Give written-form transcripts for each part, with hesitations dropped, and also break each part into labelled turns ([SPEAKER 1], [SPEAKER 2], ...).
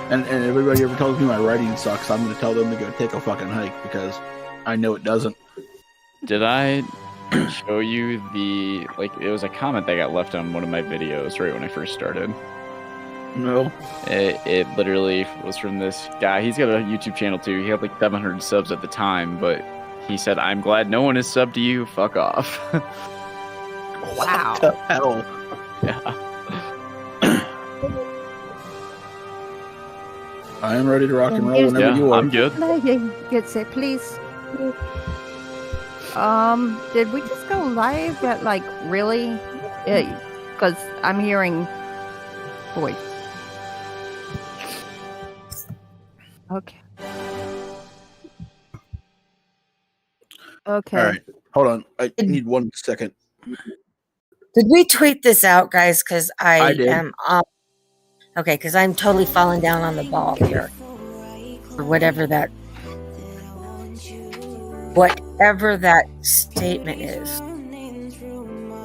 [SPEAKER 1] And everybody ever tells me my writing sucks, I'm going to tell them to go take a fucking hike because I know it doesn't.
[SPEAKER 2] Did I show you it was a comment that got left on one of my videos right when I first started?
[SPEAKER 1] No.
[SPEAKER 2] It literally was from this guy. He's got a YouTube channel too. He had like 700 subs at the time, but he said, "I'm glad no one is subbed to you. Fuck off."
[SPEAKER 1] Wow. What the hell?
[SPEAKER 2] Yeah.
[SPEAKER 1] I am ready to rock and roll whenever you are.
[SPEAKER 2] I'm good.
[SPEAKER 3] Get set, please. Did we just go live? But like, really? Because I'm hearing voice. Okay. Okay.
[SPEAKER 1] All right. Hold on. I need 1 second.
[SPEAKER 4] Did we tweet this out, guys? Because I
[SPEAKER 1] did.
[SPEAKER 4] am up. Okay, because I'm totally falling down on the ball here. Or whatever that statement is.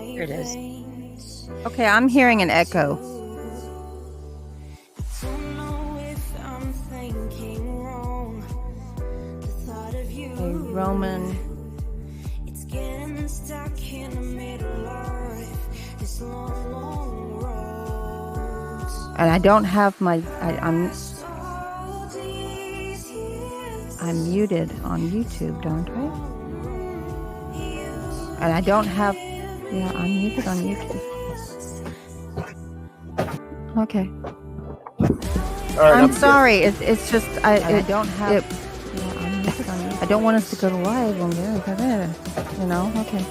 [SPEAKER 4] Here it is.
[SPEAKER 3] Okay, I'm hearing an echo. Hey, Roman. And I don't have my. I'm muted on YouTube, don't I? And I don't have. Yeah, I'm muted on YouTube. Okay.
[SPEAKER 1] All right,
[SPEAKER 3] I'm sorry. It's just I don't have.
[SPEAKER 1] It,
[SPEAKER 3] I don't want us to go to live on there. You know. Okay.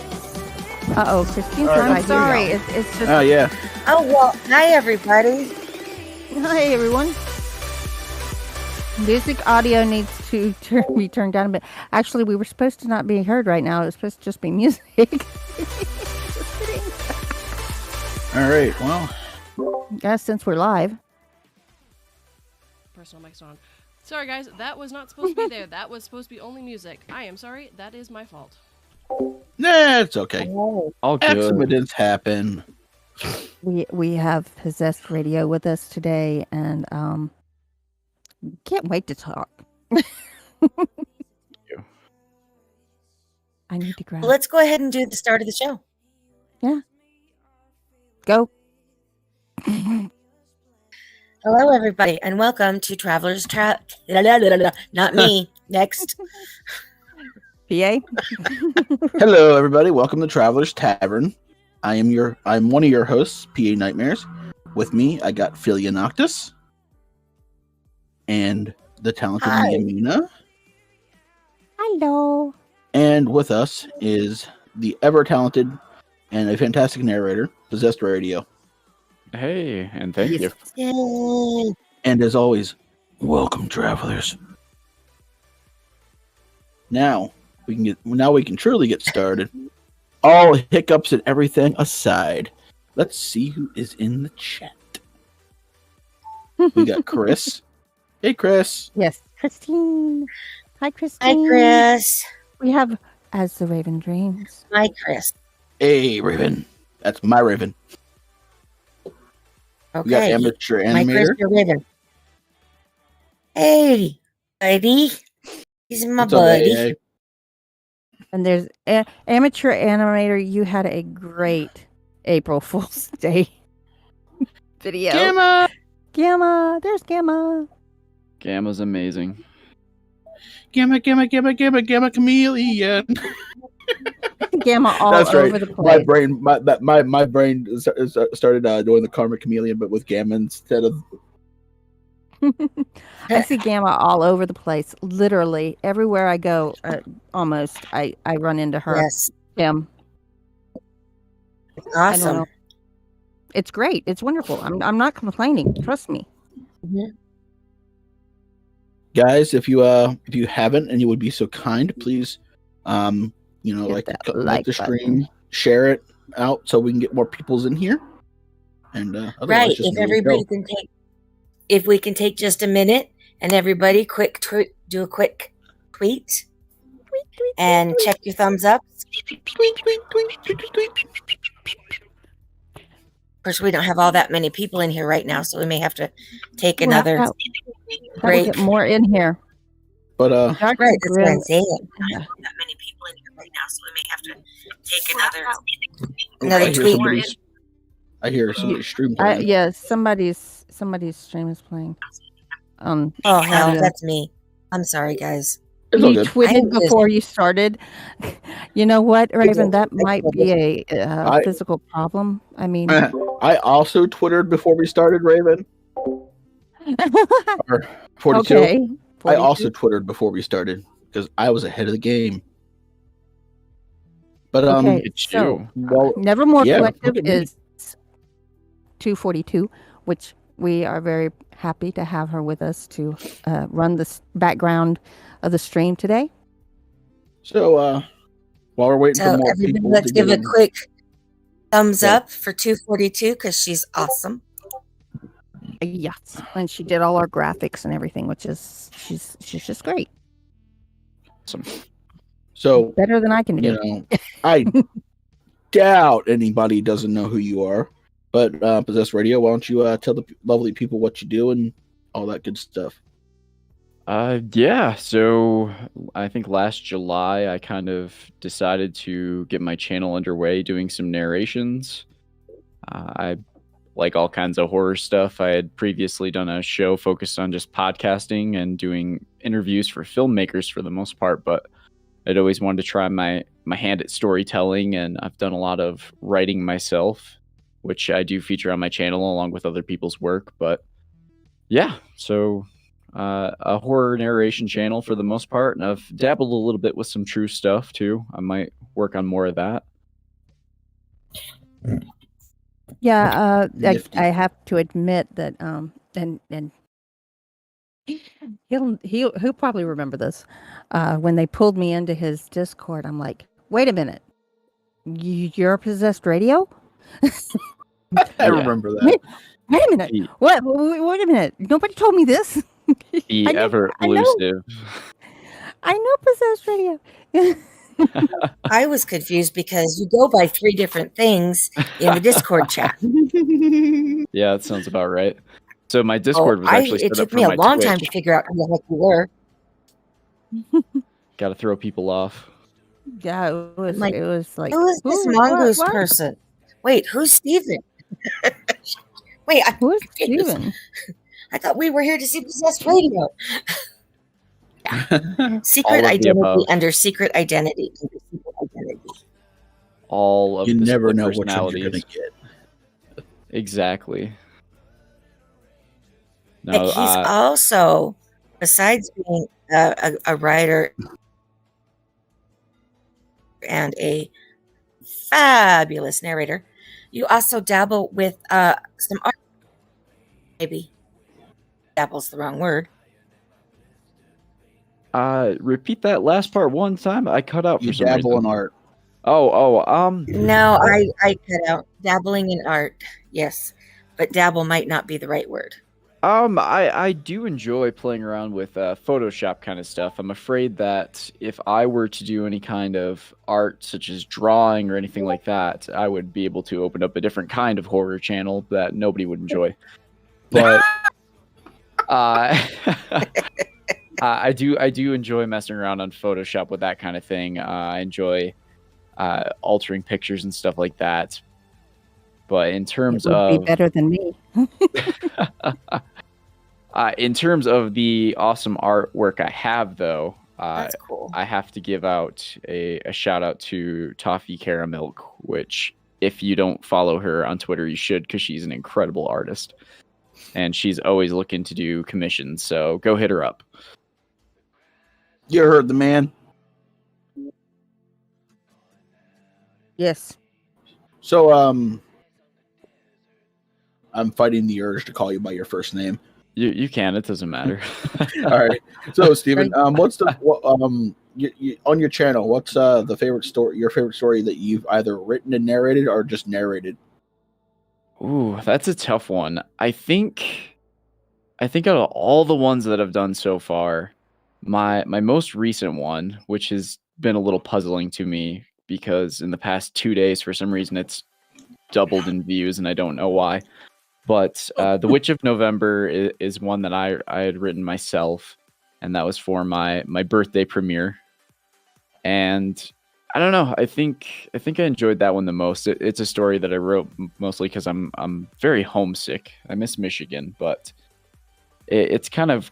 [SPEAKER 3] Uh-oh, Christine.
[SPEAKER 1] Right,
[SPEAKER 3] I'm sorry. It's just.
[SPEAKER 1] Oh yeah.
[SPEAKER 4] Oh well. Hi everybody.
[SPEAKER 3] Hi everyone. Music audio needs to be turned down a bit. Actually, we were supposed to not be heard right now. It was supposed to just be music. Just kidding.
[SPEAKER 1] All right. Well.
[SPEAKER 3] Yeah, since we're live.
[SPEAKER 5] Personal mic's on. Sorry, guys. That was not supposed to be there. That was supposed to be only music. I am sorry. That is my fault.
[SPEAKER 1] Nah, it's okay.
[SPEAKER 2] All good.
[SPEAKER 1] Accidents happen.
[SPEAKER 3] We have Possessed Radio with us today, and can't wait to talk. I need to grab.
[SPEAKER 4] Let's go ahead and do the start of the show.
[SPEAKER 3] Yeah. Go.
[SPEAKER 4] Hello, everybody, and welcome to Travelers Not me. Next.
[SPEAKER 3] PA.
[SPEAKER 1] Hello, everybody. Welcome to Travelers Tavern. I'm one of your hosts, PA Nightmares. With me, I got Filia Noctis and the talented Mina.
[SPEAKER 3] Hello.
[SPEAKER 1] And with us is the ever talented and a fantastic narrator, Possessed Radio.
[SPEAKER 2] Hey, and thank you.
[SPEAKER 4] Yay.
[SPEAKER 1] And as always, welcome, travelers. Now we can truly get started. All hiccups and everything aside, let's see who is in the chat. We got Chris. Hey, Chris.
[SPEAKER 3] Yes, Christine. Hi, Christine.
[SPEAKER 4] Hi, Chris.
[SPEAKER 3] We have As the Raven Dreams.
[SPEAKER 4] Hi, Chris.
[SPEAKER 1] Hey, Raven. That's my Raven.
[SPEAKER 4] Okay.
[SPEAKER 1] We got Amateur
[SPEAKER 4] My Chris,
[SPEAKER 1] Animator.
[SPEAKER 4] your Raven. Hey, buddy. He's my
[SPEAKER 1] What's up,
[SPEAKER 4] buddy.
[SPEAKER 1] AA?
[SPEAKER 3] And there's Amateur Animator. You had a great April Fool's Day video.
[SPEAKER 1] Gamma!
[SPEAKER 3] Gamma. There's Gamma.
[SPEAKER 2] Gamma's amazing.
[SPEAKER 1] Gamma chameleon.
[SPEAKER 3] Gamma all
[SPEAKER 1] That's
[SPEAKER 3] over
[SPEAKER 1] right.
[SPEAKER 3] the place.
[SPEAKER 1] My brain started doing the Karma Chameleon, but with Gamma instead of.
[SPEAKER 3] I see Gamma all over the place. Literally everywhere I go, almost I run into her.
[SPEAKER 4] Yes.
[SPEAKER 3] Him.
[SPEAKER 4] It's
[SPEAKER 3] I don't know.
[SPEAKER 4] awesome.
[SPEAKER 3] It's great. It's wonderful. I'm not complaining. Trust me.
[SPEAKER 4] Mhm.
[SPEAKER 1] Guys, if you haven't and you would be so kind, please,
[SPEAKER 3] Hit that
[SPEAKER 1] like
[SPEAKER 3] like
[SPEAKER 1] the stream, share it out so we can get more peoples in here. And
[SPEAKER 4] Right.
[SPEAKER 1] otherwise, just
[SPEAKER 4] If
[SPEAKER 1] let it
[SPEAKER 4] everybody
[SPEAKER 1] go.
[SPEAKER 4] can take, if we can take just a minute and everybody do a quick tweet and check your thumbs up. course, we don't have all that many people in here right now, so we may have to take
[SPEAKER 3] Well,
[SPEAKER 4] another
[SPEAKER 3] how
[SPEAKER 4] break.
[SPEAKER 3] get more in here?
[SPEAKER 1] But
[SPEAKER 3] Dr.
[SPEAKER 4] Right, that's what I'm
[SPEAKER 3] Grim,
[SPEAKER 4] saying. We don't have that many people in here right now, so we may have to take another
[SPEAKER 1] I hear
[SPEAKER 4] tweet.
[SPEAKER 1] somebody's stream
[SPEAKER 3] I,
[SPEAKER 1] playing.
[SPEAKER 3] yeah, somebody's stream is playing.
[SPEAKER 4] Oh hell,
[SPEAKER 3] audio.
[SPEAKER 4] that's me. I'm sorry, guys.
[SPEAKER 1] It's all
[SPEAKER 3] You
[SPEAKER 1] good.
[SPEAKER 3] tweeted
[SPEAKER 4] I'm just-
[SPEAKER 3] before you started. You know what, Raven? That
[SPEAKER 4] I
[SPEAKER 3] might be a
[SPEAKER 1] I-
[SPEAKER 3] physical problem. I mean,
[SPEAKER 1] I also twittered before we started, Raven. Or 42.
[SPEAKER 3] okay.
[SPEAKER 1] I also twittered before we started because I was ahead of the game. But
[SPEAKER 3] Okay,
[SPEAKER 2] It's
[SPEAKER 3] so
[SPEAKER 2] you.
[SPEAKER 1] well,
[SPEAKER 3] Nevermore
[SPEAKER 1] yeah,
[SPEAKER 3] Collective
[SPEAKER 1] look at me.
[SPEAKER 3] is 242, which we are very happy to have her with us to run the background of the stream today.
[SPEAKER 1] so while we're waiting for
[SPEAKER 4] So
[SPEAKER 1] more
[SPEAKER 4] everybody,
[SPEAKER 1] people
[SPEAKER 4] let's
[SPEAKER 1] to
[SPEAKER 4] give
[SPEAKER 1] get
[SPEAKER 4] a
[SPEAKER 1] in,
[SPEAKER 4] quick thumbs
[SPEAKER 1] Yeah.
[SPEAKER 4] up for 242 because she's awesome.
[SPEAKER 3] Yes, and she did all our graphics and everything, which is she's just great,
[SPEAKER 2] Awesome.
[SPEAKER 1] so
[SPEAKER 3] better than I can do.
[SPEAKER 1] you know, I doubt anybody doesn't know who you are. But Possessed Radio, why don't you tell the lovely people what you do and all that good stuff?
[SPEAKER 2] Yeah, so I think last July I kind of decided to get my channel underway doing some narrations. I like all kinds of horror stuff. I had previously done a show focused on just podcasting and doing interviews for filmmakers for the most part, but I'd always wanted to try my hand at storytelling, and I've done a lot of writing myself, which I do feature on my channel along with other people's work. But yeah, so a horror narration channel for the most part, and I've dabbled a little bit with some true stuff too. I might work on more of that.
[SPEAKER 3] Yeah,
[SPEAKER 1] Nifty.
[SPEAKER 3] I have to admit that and he'll probably remember this. When they pulled me into his Discord, I'm like, wait a minute, you're Possessed Radio?
[SPEAKER 1] I
[SPEAKER 2] Yeah.
[SPEAKER 1] remember that.
[SPEAKER 3] Wait a minute,
[SPEAKER 2] The,
[SPEAKER 3] what? Wait a minute, nobody told me this.
[SPEAKER 2] the
[SPEAKER 3] I know-
[SPEAKER 2] ever
[SPEAKER 3] I know.
[SPEAKER 2] elusive.
[SPEAKER 3] I know Possessed Radio.
[SPEAKER 4] I was confused because you go by 3 different things in the Discord chat.
[SPEAKER 2] Yeah, that sounds about right. So my Discord was actually
[SPEAKER 4] it
[SPEAKER 2] set up
[SPEAKER 4] took
[SPEAKER 2] for
[SPEAKER 4] me a
[SPEAKER 2] my
[SPEAKER 4] long
[SPEAKER 2] Twitch.
[SPEAKER 4] time to figure out who the heck you were.
[SPEAKER 2] Got to throw people off.
[SPEAKER 3] Yeah, it was
[SPEAKER 4] Like,
[SPEAKER 3] like
[SPEAKER 4] Who is this
[SPEAKER 3] what-
[SPEAKER 4] mongoose
[SPEAKER 3] what?
[SPEAKER 4] person? Wait, who's Steven? Wait,
[SPEAKER 3] Who's
[SPEAKER 4] confused.
[SPEAKER 3] Steven?
[SPEAKER 4] I thought we were here to see Possessed Radio. Secret
[SPEAKER 2] All of the
[SPEAKER 4] identity
[SPEAKER 2] above.
[SPEAKER 4] under secret identity. Under secret identity.
[SPEAKER 2] All of
[SPEAKER 1] You
[SPEAKER 2] the
[SPEAKER 1] never
[SPEAKER 2] split
[SPEAKER 1] know which one you're gonna
[SPEAKER 2] personalities.
[SPEAKER 1] get.
[SPEAKER 2] Exactly.
[SPEAKER 4] And
[SPEAKER 2] No,
[SPEAKER 4] he's also, besides being a writer and a fabulous narrator, you also dabble with some art. Maybe dabble's the wrong word.
[SPEAKER 2] repeat that last part one time. I cut out
[SPEAKER 1] You
[SPEAKER 2] for some
[SPEAKER 1] dabble
[SPEAKER 2] reason.
[SPEAKER 1] in art.
[SPEAKER 4] No, I cut out dabbling in art. Yes, but dabble might not be the right word.
[SPEAKER 2] I do enjoy playing around with Photoshop kind of stuff. I'm afraid that if I were to do any kind of art, such as drawing or anything like that, I would be able to open up a different kind of horror channel that nobody would enjoy. But I do enjoy messing around on Photoshop with that kind of thing. I enjoy altering pictures and stuff like that. But in terms
[SPEAKER 3] It would
[SPEAKER 2] of
[SPEAKER 3] be better than me.
[SPEAKER 2] in terms of the awesome artwork I have, though,
[SPEAKER 4] That's cool.
[SPEAKER 2] I have to give out a shout out to Toffee Caramilk, which if you don't follow her on Twitter, you should, because she's an incredible artist. And she's always looking to do commissions, so go hit her up.
[SPEAKER 1] You heard the man.
[SPEAKER 3] Yes.
[SPEAKER 1] So I'm fighting the urge to call you by your first name.
[SPEAKER 2] You can, it doesn't matter.
[SPEAKER 1] All right. So Steven, what's the on your channel? What's the favorite story? Your favorite story that you've either written and narrated or just narrated?
[SPEAKER 2] Ooh, that's a tough one. I think out of all the ones that I've done so far, my most recent one, which has been a little puzzling to me because in the past 2 days, for some reason, it's doubled in views, and I don't know why. But The Witch of November is one that I had written myself, and that was for my birthday premiere. And I don't know. I think I enjoyed that one the most. It's a story that I wrote mostly because I'm very homesick. I miss Michigan, but it's kind of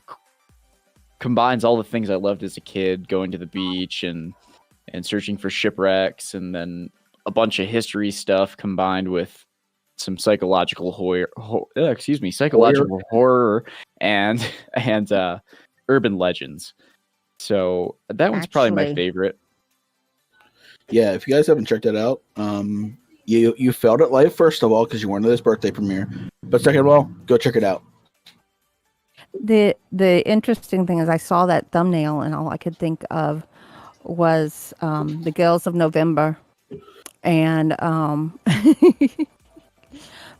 [SPEAKER 2] combines all the things I loved as a kid, going to the beach and searching for shipwrecks, and then a bunch of history stuff combined with some psychological horror and urban legends. So that one's probably my favorite.
[SPEAKER 1] Yeah, if you guys haven't checked it out, you failed at life, first of all, because you weren't at this birthday premiere. But second of all, go check it out.
[SPEAKER 3] The interesting thing is I saw that thumbnail and all I could think of was the Girls of November and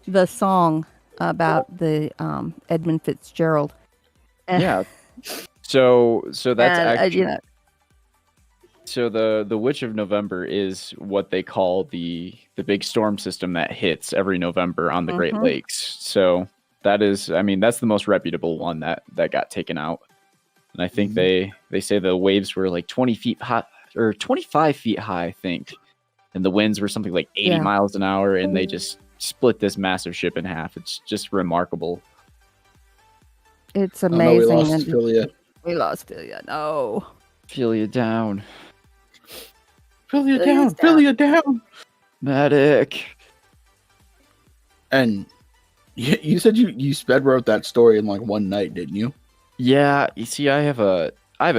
[SPEAKER 3] the song about the Edmund Fitzgerald.
[SPEAKER 2] Yeah. So that's actually so the Witch of November is what they call the big storm system that hits every November on the Great Lakes. So that is, I mean, that's the most reputable one that got taken out. And I think they say the waves were like 20 feet high or 25 feet high, I think. And the winds were something like 80 miles an hour, and they just split this massive ship in half. It's just remarkable.
[SPEAKER 3] It's amazing.
[SPEAKER 1] We lost Filia.
[SPEAKER 3] We lost Filia. No.
[SPEAKER 2] Filia down.
[SPEAKER 1] Filia down. Filia down.
[SPEAKER 2] Medic.
[SPEAKER 1] And you said you sped wrote that story in like one night, didn't you?
[SPEAKER 2] Yeah. You see, I have a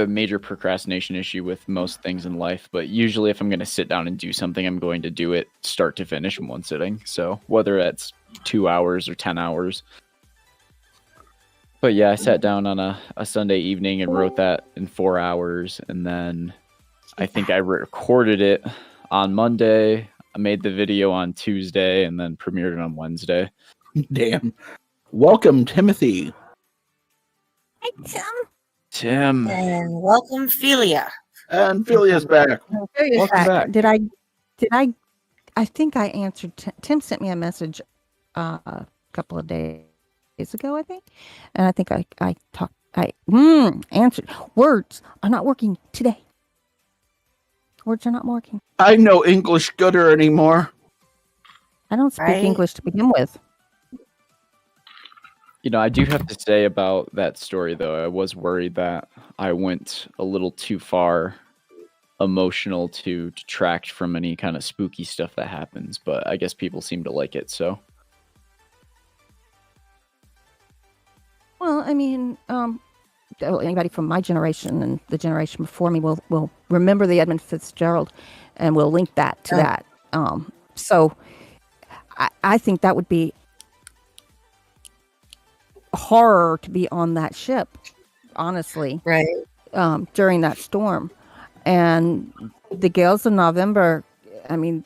[SPEAKER 2] major procrastination issue with most things in life, but usually if I'm going to sit down and do something, I'm going to do it start to finish in one sitting. So whether that's 2 hours or 10 hours. But yeah, I sat down on a Sunday evening and wrote that in 4 hours. And then I think I recorded it on Monday. I made the video on Tuesday and then premiered it on Wednesday.
[SPEAKER 1] Damn. Welcome, Timothy.
[SPEAKER 3] Hey,
[SPEAKER 2] Tim.
[SPEAKER 4] And welcome, Filia.
[SPEAKER 1] And Filia's back.
[SPEAKER 2] Welcome back.
[SPEAKER 3] Did I think I answered. Tim sent me a message a couple of days ago, I think. And I think I answered. Words are not working today. Words are not working.
[SPEAKER 1] I know English gooder anymore.
[SPEAKER 3] I don't speak English to begin with.
[SPEAKER 2] You know, I do have to say about that story, though, I was worried that I went a little too far emotional to detract from any kind of spooky stuff that happens, but I guess people seem to like it, so.
[SPEAKER 3] Well, I mean, anybody from my generation and the generation before me will remember the Edmund Fitzgerald, and we'll link that to that. So I think that would be horror to be on that ship, honestly.
[SPEAKER 4] Right.
[SPEAKER 3] During that storm. And the Gales of November, I mean,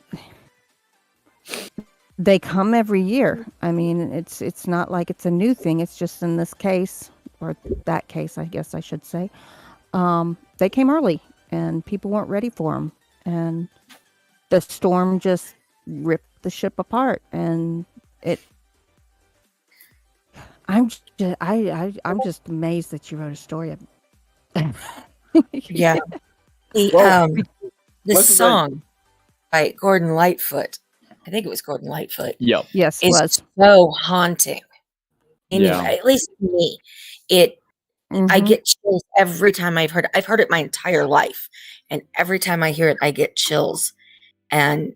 [SPEAKER 3] they come every year. I mean, it's not like it's a new thing. It's just in this case, or that case, I guess I should say, they came early and people weren't ready for them. And the storm just ripped the ship apart. And I'm just amazed that you wrote a story of.
[SPEAKER 4] Yeah. This song by Gordon Lightfoot, I think it was Gordon Lightfoot.
[SPEAKER 2] Yep.
[SPEAKER 3] Yes, it was
[SPEAKER 4] so haunting. Anyway,
[SPEAKER 2] Yeah.
[SPEAKER 4] at least to me, I get chills every time I've heard it. I've heard it my entire life, and every time I hear it, I get chills. And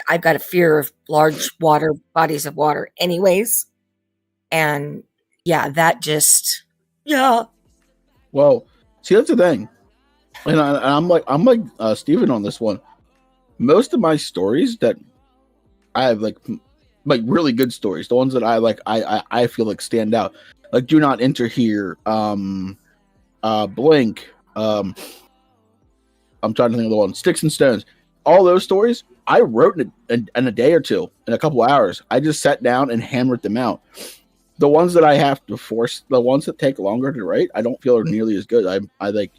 [SPEAKER 4] I've got a fear of large bodies of water, anyways. And yeah, that just
[SPEAKER 1] Well, see, that's the thing, and I'm like Steven on this one. Most of my stories that I have, like really good stories, the ones that I like, I feel like stand out. Like Do Not Enter Here, Blink. I'm trying to think of the one, Sticks and Stones. All those stories I wrote in a day or two, in a couple hours. I just sat down and hammered them out. The ones that I have to force, the ones that take longer to write, I don't feel are nearly as good. I like,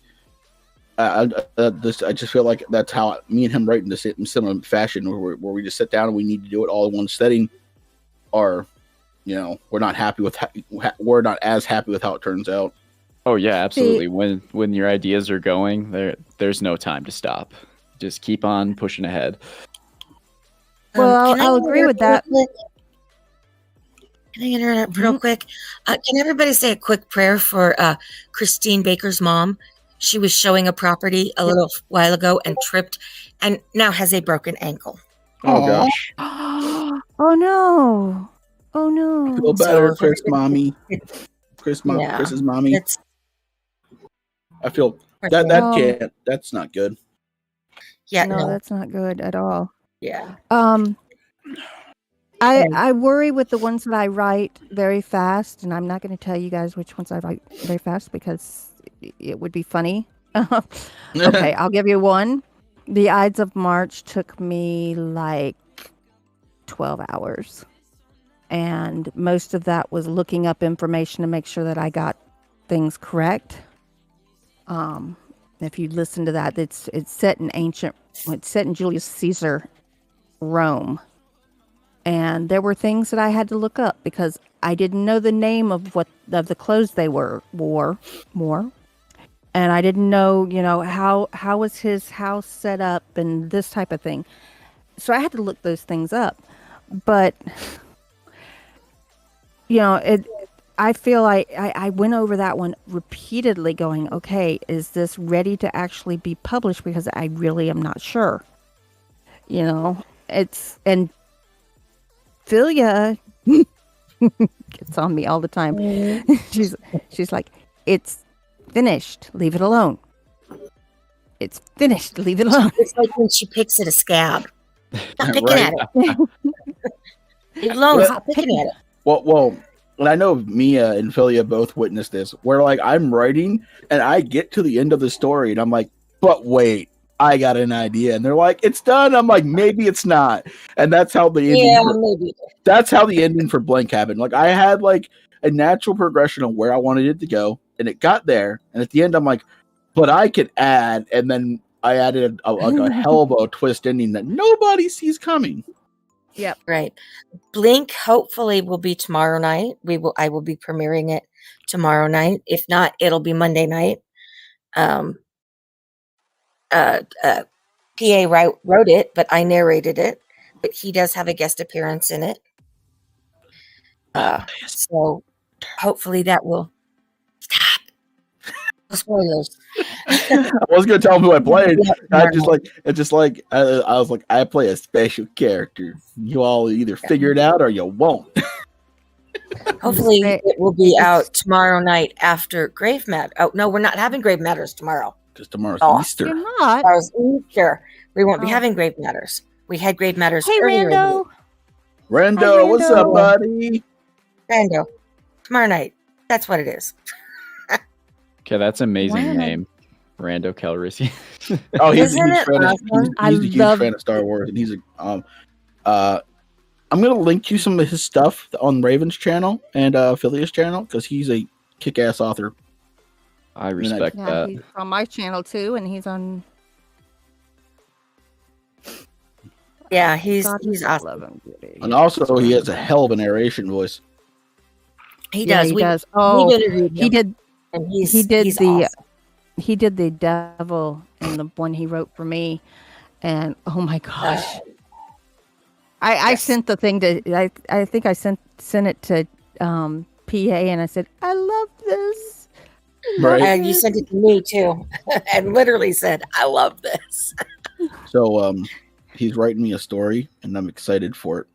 [SPEAKER 1] I just feel like that's how me and him write in the similar fashion, where we just sit down and we need to do it all in one setting, or we're not happy with we're not as happy with how it turns out.
[SPEAKER 2] Oh yeah, absolutely. When your ideas are going, there's no time to stop. Just keep on pushing ahead.
[SPEAKER 3] Well,
[SPEAKER 4] Can I
[SPEAKER 3] I'll agree with that.
[SPEAKER 4] Can I interrupt real quick? Can everybody say a quick prayer for Christine Baker's mom? She was showing a property a little while ago and tripped, and now has a broken ankle.
[SPEAKER 1] Oh gosh.
[SPEAKER 3] Oh no. Oh no.
[SPEAKER 1] Feel better,
[SPEAKER 4] So,
[SPEAKER 1] Chris, mommy. Chris's mommy. I feel that that's not good.
[SPEAKER 4] Yeah,
[SPEAKER 3] no, that's not good at all.
[SPEAKER 4] Yeah.
[SPEAKER 3] I worry with the ones that I write very fast, and I'm not going to tell you guys which ones I write very fast because it would be funny. Okay, I'll give you one. The Ides of March took me like 12 hours. And most of that was looking up information to make sure that I got things correct. If you listen to that, it's set in Julius Caesar Rome. And there were things that I had to look up because I didn't know the name of the clothes they wore more. And I didn't know, how was his house set up and this type of thing. So I had to look those things up. But I feel like I went over that one repeatedly going, okay, is this ready to actually be published? Because I really am not sure. And Filia gets on me all the time. She's like, it's finished. Leave it alone. It's finished. Leave it alone.
[SPEAKER 4] It's like when she picks at a scab. Stop picking at it. Leave it alone. Stop picking at it.
[SPEAKER 1] Well, and I know Mia and Filia both witnessed this, where like I'm writing and I get to the end of the story and I'm like, but wait, I got an idea. And they're like, it's done. I'm like, maybe it's not. And that's how the ending
[SPEAKER 4] maybe.
[SPEAKER 1] That's how the ending for Blank happened. Like I had like a natural progression of where I wanted it to go, and it got there. And at the end, I'm like, but I could add, and then I added a hell of a twist ending that nobody sees coming.
[SPEAKER 3] Yep.
[SPEAKER 4] Right. Blink hopefully will be tomorrow night. I will be premiering it tomorrow night. If not, it'll be Monday night. PA wrote it, but I narrated it. But he does have a guest appearance in it. So hopefully that will stop. No spoilers.
[SPEAKER 1] I was gonna tell him who I played. I was like, I play a special character. You all either figure it out or you won't.
[SPEAKER 4] Hopefully it will be out tomorrow night after Grave Matter. Oh no, we're not having Grave Matters tomorrow.
[SPEAKER 1] Because tomorrow's Easter.
[SPEAKER 3] You're not.
[SPEAKER 4] Tomorrow's Easter. We won't be having Grave Matters. We had Grave Matters earlier.
[SPEAKER 1] Rando, what's up, buddy?
[SPEAKER 4] Rando. Tomorrow night. That's what it is.
[SPEAKER 2] Okay, that's an amazing name. Rando Calrissian.
[SPEAKER 1] Oh, he's a huge fan of Star Wars, and he's I'm gonna link you some of his stuff on Raven's channel and Filia's channel because he's a kick-ass author.
[SPEAKER 2] I respect that.
[SPEAKER 3] He's on my channel too, and he's on.
[SPEAKER 4] Yeah, he's awesome.
[SPEAKER 1] And also, he has a hell of a narration voice.
[SPEAKER 4] He does.
[SPEAKER 3] He does. Oh,
[SPEAKER 4] he
[SPEAKER 3] did.
[SPEAKER 4] And
[SPEAKER 3] he did
[SPEAKER 4] he's
[SPEAKER 3] the.
[SPEAKER 4] awesome.
[SPEAKER 3] He did the devil in the one he wrote for me, and oh my gosh. I sent the thing to I think I sent it to PA and I said I love this.
[SPEAKER 1] Right.
[SPEAKER 4] And you sent it to me too, and literally said I love this.
[SPEAKER 1] So he's writing me a story, and I'm excited for it.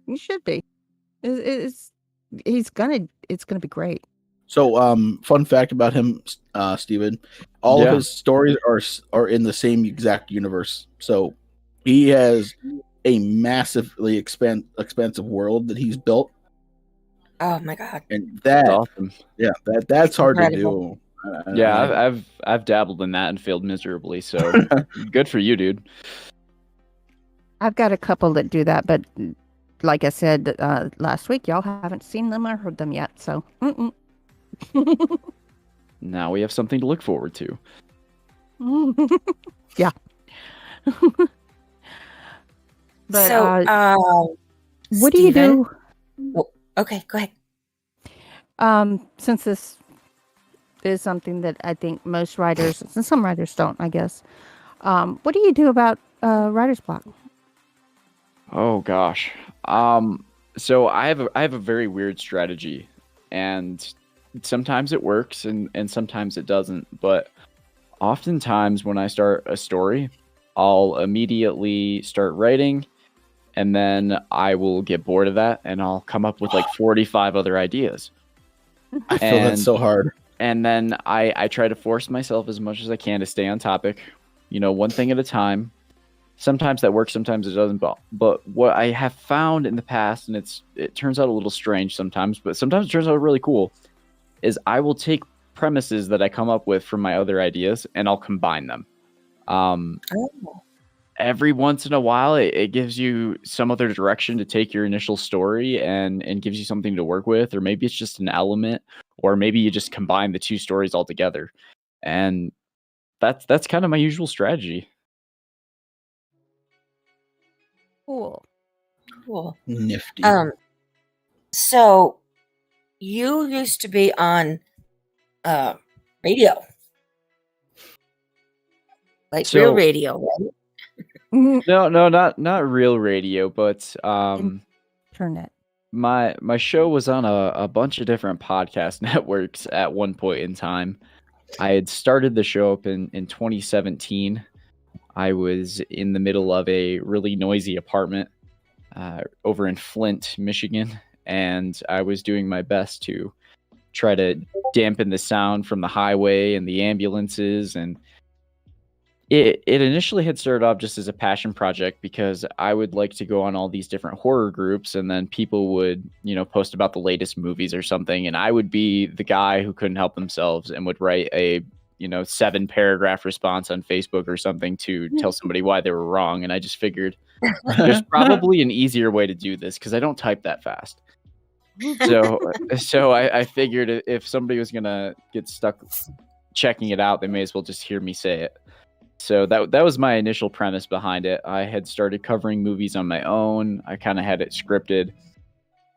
[SPEAKER 3] You should be. It's gonna be great.
[SPEAKER 1] So fun fact about him, Steven, all of his stories are in the same exact universe. So he has a massively expensive world that he's built.
[SPEAKER 4] Oh my god!
[SPEAKER 1] And that's
[SPEAKER 2] awesome.
[SPEAKER 1] Yeah, that's hard to do.
[SPEAKER 2] Yeah, I've dabbled in that and failed miserably. So good for you, dude.
[SPEAKER 3] I've got a couple that do that, but like I said last week, y'all haven't seen them or heard them yet. So
[SPEAKER 2] now we have something to look forward to.
[SPEAKER 3] Yeah. But
[SPEAKER 4] so,
[SPEAKER 3] what do you do?
[SPEAKER 4] Oh, okay, go ahead.
[SPEAKER 3] Since this is something that I think most writers, and some writers don't, I guess. What do you do about writer's block?
[SPEAKER 2] Oh gosh. So I have a very weird strategy, and sometimes it works and sometimes it doesn't. But oftentimes when I start a story, I'll immediately start writing, and then I will get bored of that, and I'll come up with like 45 other ideas.
[SPEAKER 1] I feel that's so hard.
[SPEAKER 2] And then I try to force myself as much as I can to stay on topic, one thing at a time. Sometimes that works, sometimes it doesn't. But what I have found in the past, and it turns out a little strange sometimes, but sometimes it turns out really cool, is I will take premises that I come up with from my other ideas and I'll combine them. Every once in a while, it gives you some other direction to take your initial story and gives you something to work with, or maybe it's just an element, or maybe you just combine the two stories all together. And that's kind of my usual strategy.
[SPEAKER 3] Cool.
[SPEAKER 1] Nifty.
[SPEAKER 4] So you used to be on radio, like real radio, right?
[SPEAKER 2] No, not real radio, but
[SPEAKER 3] Internet.
[SPEAKER 2] My show was on a bunch of different podcast networks at one point in time. I had started the show up in 2017. I was in the middle of a really noisy apartment over in Flint, Michigan, and I was doing my best to try to dampen the sound from the highway and the ambulances. And it initially had started off just as a passion project because I would like to go on all these different horror groups, and then people would, post about the latest movies or something, and I would be the guy who couldn't help themselves and would write a 7-paragraph response on Facebook or something to tell somebody why they were wrong. And I just figured there's probably an easier way to do this because I don't type that fast. So I figured if somebody was gonna get stuck checking it out, they may as well just hear me say it. So that was my initial premise behind it. I had started covering movies on my own. I kind of had it scripted.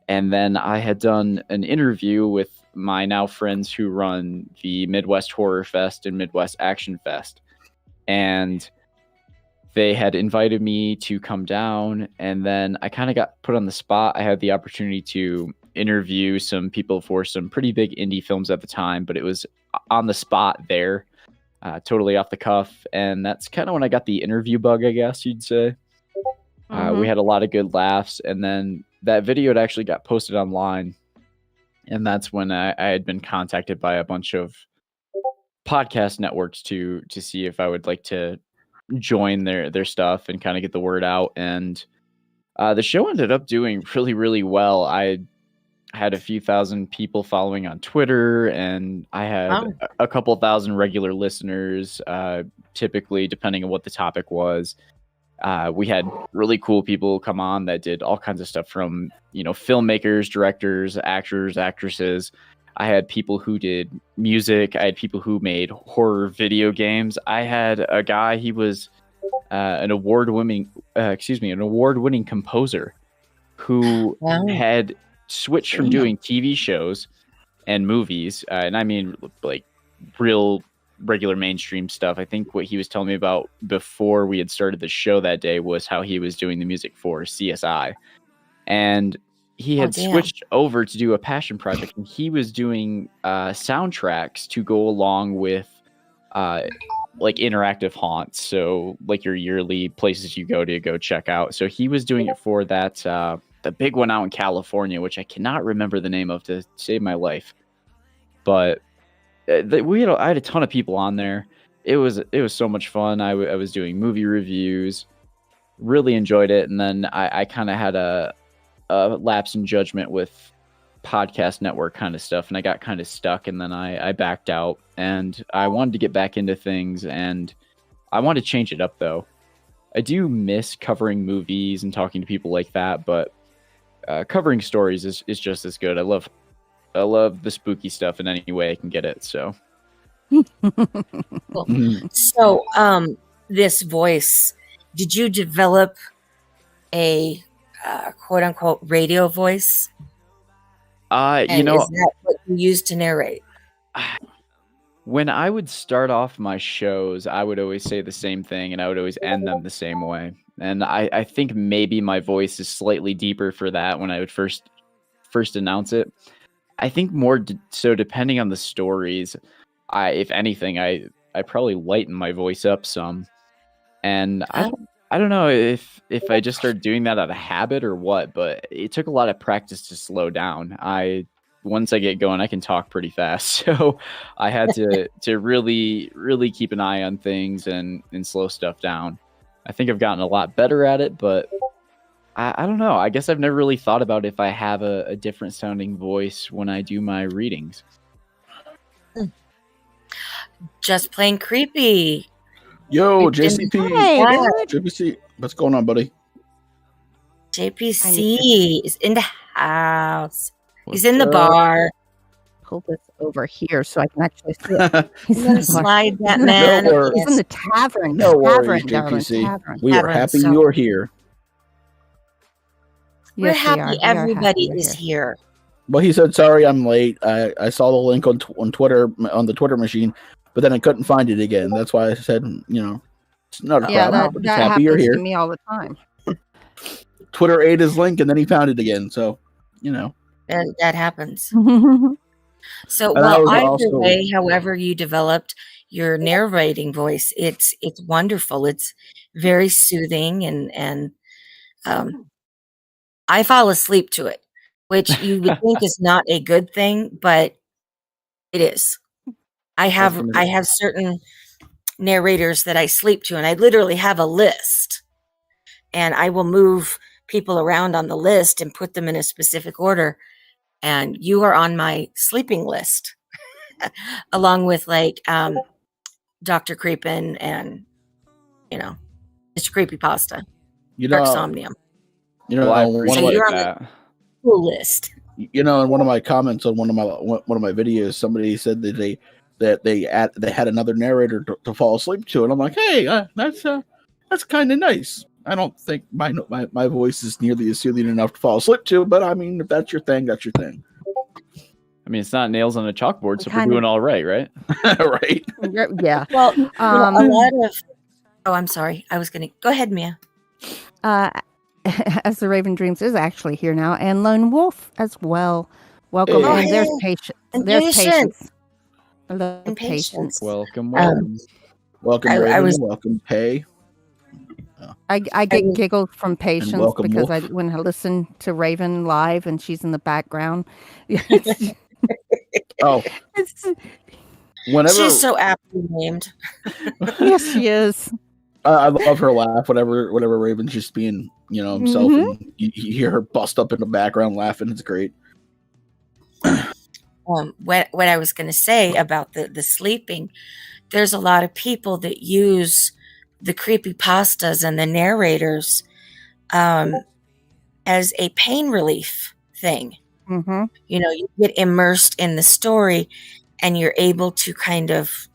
[SPEAKER 2] And then I had done an interview with my now friends who run the Midwest Horror Fest and Midwest Action Fest. And they had invited me to come down, and then I kind of got put on the spot. I had the opportunity to interview some people for some pretty big indie films at the time, but it was on the spot there, totally off the cuff. And that's kind of when I got the interview bug, I guess you'd say. We had a lot of good laughs, and then that video had actually got posted online. And that's when I had been contacted by a bunch of podcast networks to see if I would like to join their stuff and kind of get the word out. And the show ended up doing really, really well. I had a few thousand people following on Twitter, and I had a couple thousand regular listeners, typically, depending on what the topic was. We had really cool people come on that did all kinds of stuff from, filmmakers, directors, actors, actresses. I had people who did music. I had people who made horror video games. I had a guy, he was an award-winning composer who had switched from doing TV shows and movies, and I mean like real regular mainstream stuff. I think what he was telling me about before we had started the show that day was how he was doing the music for CSI, and he had switched over to do a passion project, and he was doing soundtracks to go along with like interactive haunts, so like your yearly places you go to go check out. So he was doing it for that the big one out in California, which I cannot remember the name of to save my life, but I had a ton of people on there. It was so much fun. I was doing movie reviews, really enjoyed it, and then I kind of had a lapse in judgment with podcast network kind of stuff, and I got kind of stuck, and then I backed out, and I wanted to get back into things, and I wanted to change it up though. I do miss covering movies and talking to people like that, but covering stories is just as good. I love the spooky stuff in any way I can get it. So
[SPEAKER 4] Cool. So, this voice, did you develop a quote unquote radio voice?
[SPEAKER 2] You
[SPEAKER 4] And
[SPEAKER 2] know,
[SPEAKER 4] is that what you use to narrate?
[SPEAKER 2] when I would start off my shows, I would always say the same thing and I would always end them the same way. And I think maybe my voice is slightly deeper for that when I would first announce it. I think more so depending on the stories, if anything, I probably lighten my voice up some. And I don't know if I just started doing that out of habit or what, but it took a lot of practice to slow down. Once I get going, I can talk pretty fast. So I had to really, really keep an eye on things and slow stuff down. I think I've gotten a lot better at it, but I don't know. I guess I've never really thought about if I have a different sounding voice when I do my readings.
[SPEAKER 4] Just plain creepy.
[SPEAKER 1] Yo,
[SPEAKER 4] Creeped in-
[SPEAKER 1] JCP.
[SPEAKER 3] Hey, dude.
[SPEAKER 1] JPC, what's going on, buddy?
[SPEAKER 4] JPC is in the house. He's
[SPEAKER 2] What's
[SPEAKER 4] in the
[SPEAKER 2] up?
[SPEAKER 4] bar.
[SPEAKER 3] Pull this over here so I can actually see it.
[SPEAKER 1] no
[SPEAKER 3] He's
[SPEAKER 4] I'm
[SPEAKER 3] in
[SPEAKER 4] gonna
[SPEAKER 3] the bar.
[SPEAKER 4] slide that
[SPEAKER 3] No
[SPEAKER 4] man.
[SPEAKER 1] worries.
[SPEAKER 3] He's in the tavern.
[SPEAKER 1] worries,
[SPEAKER 3] Tavern, darling,
[SPEAKER 1] JPC.
[SPEAKER 3] tavern.
[SPEAKER 1] We are
[SPEAKER 4] Tavern,
[SPEAKER 1] happy
[SPEAKER 4] so-
[SPEAKER 1] you're here.
[SPEAKER 4] We're
[SPEAKER 3] Yes, we
[SPEAKER 4] happy
[SPEAKER 3] are. We are
[SPEAKER 4] everybody
[SPEAKER 3] happy you're
[SPEAKER 4] is
[SPEAKER 3] here.
[SPEAKER 4] here.
[SPEAKER 1] Well, he said, sorry, I'm late. I saw the link on Twitter, on the Twitter machine, but then I couldn't find it again. That's why I said, it's not a
[SPEAKER 3] Yeah,
[SPEAKER 1] problem.
[SPEAKER 3] that
[SPEAKER 1] Just happy you're
[SPEAKER 3] happens
[SPEAKER 1] here.
[SPEAKER 3] to me all the time.
[SPEAKER 1] Twitter ate his link, and then he found it again. So,
[SPEAKER 4] That happens. So,
[SPEAKER 1] And I
[SPEAKER 4] well,
[SPEAKER 1] was
[SPEAKER 4] either
[SPEAKER 1] also-
[SPEAKER 4] way, however you developed your narrating voice, it's wonderful. It's very soothing, and I fall asleep to it, which you would think is not a good thing, but it is. I have certain narrators that I sleep to, and I literally have a list, and I will move people around on the list and put them in a specific order. And you are on my sleeping list, along with like Dr. Creepin and Mr. Creepypasta, Dark Somnium.
[SPEAKER 2] Well, I
[SPEAKER 1] one of
[SPEAKER 2] appreciate
[SPEAKER 4] you're on
[SPEAKER 2] that.
[SPEAKER 4] Cool list.
[SPEAKER 1] in one of my comments on one of my videos, somebody said that they had another narrator to fall asleep to, and I'm like, hey, that's kind of nice. I don't think my voice is nearly as soothing enough to fall asleep to, but I mean, if that's your thing, that's your thing.
[SPEAKER 2] I mean, it's not nails on a chalkboard, so we're
[SPEAKER 3] Kind of-
[SPEAKER 2] doing all right, right?
[SPEAKER 1] Right?
[SPEAKER 3] Yeah.
[SPEAKER 4] Well, a
[SPEAKER 3] Um,
[SPEAKER 4] lot of. Oh, I'm sorry. I was gonna go ahead, Mia.
[SPEAKER 3] As the Raven Dreams is actually here now, and Lone Wolf as well. Welcome.
[SPEAKER 1] Hey.
[SPEAKER 3] And there's
[SPEAKER 4] Hey.
[SPEAKER 3] patience.
[SPEAKER 4] And
[SPEAKER 3] There's
[SPEAKER 4] patience.
[SPEAKER 3] patience. I love
[SPEAKER 4] And
[SPEAKER 3] patience.
[SPEAKER 4] patience.
[SPEAKER 2] Welcome,
[SPEAKER 4] Um,
[SPEAKER 2] welcome.
[SPEAKER 1] Welcome,
[SPEAKER 4] I
[SPEAKER 1] Raven.
[SPEAKER 4] was-
[SPEAKER 1] Welcome, Pay.
[SPEAKER 3] I get
[SPEAKER 4] was-
[SPEAKER 3] giggles from patience
[SPEAKER 1] welcome,
[SPEAKER 3] because
[SPEAKER 1] Wolf.
[SPEAKER 3] when I listen to Raven live and she's in the background.
[SPEAKER 1] Oh,
[SPEAKER 3] It's-
[SPEAKER 1] whenever
[SPEAKER 4] She's so aptly named.
[SPEAKER 3] yes, she is.
[SPEAKER 1] I love her laugh. Whenever Raven's just being himself,
[SPEAKER 3] Mhm.
[SPEAKER 1] and you hear her bust up in the background laughing. It's great.
[SPEAKER 4] What I was going to say about the sleeping, there's a lot of people that use the creepypastas and the narrators as a pain relief thing.
[SPEAKER 3] Hmm.
[SPEAKER 4] You get immersed in the story and you're able to kind of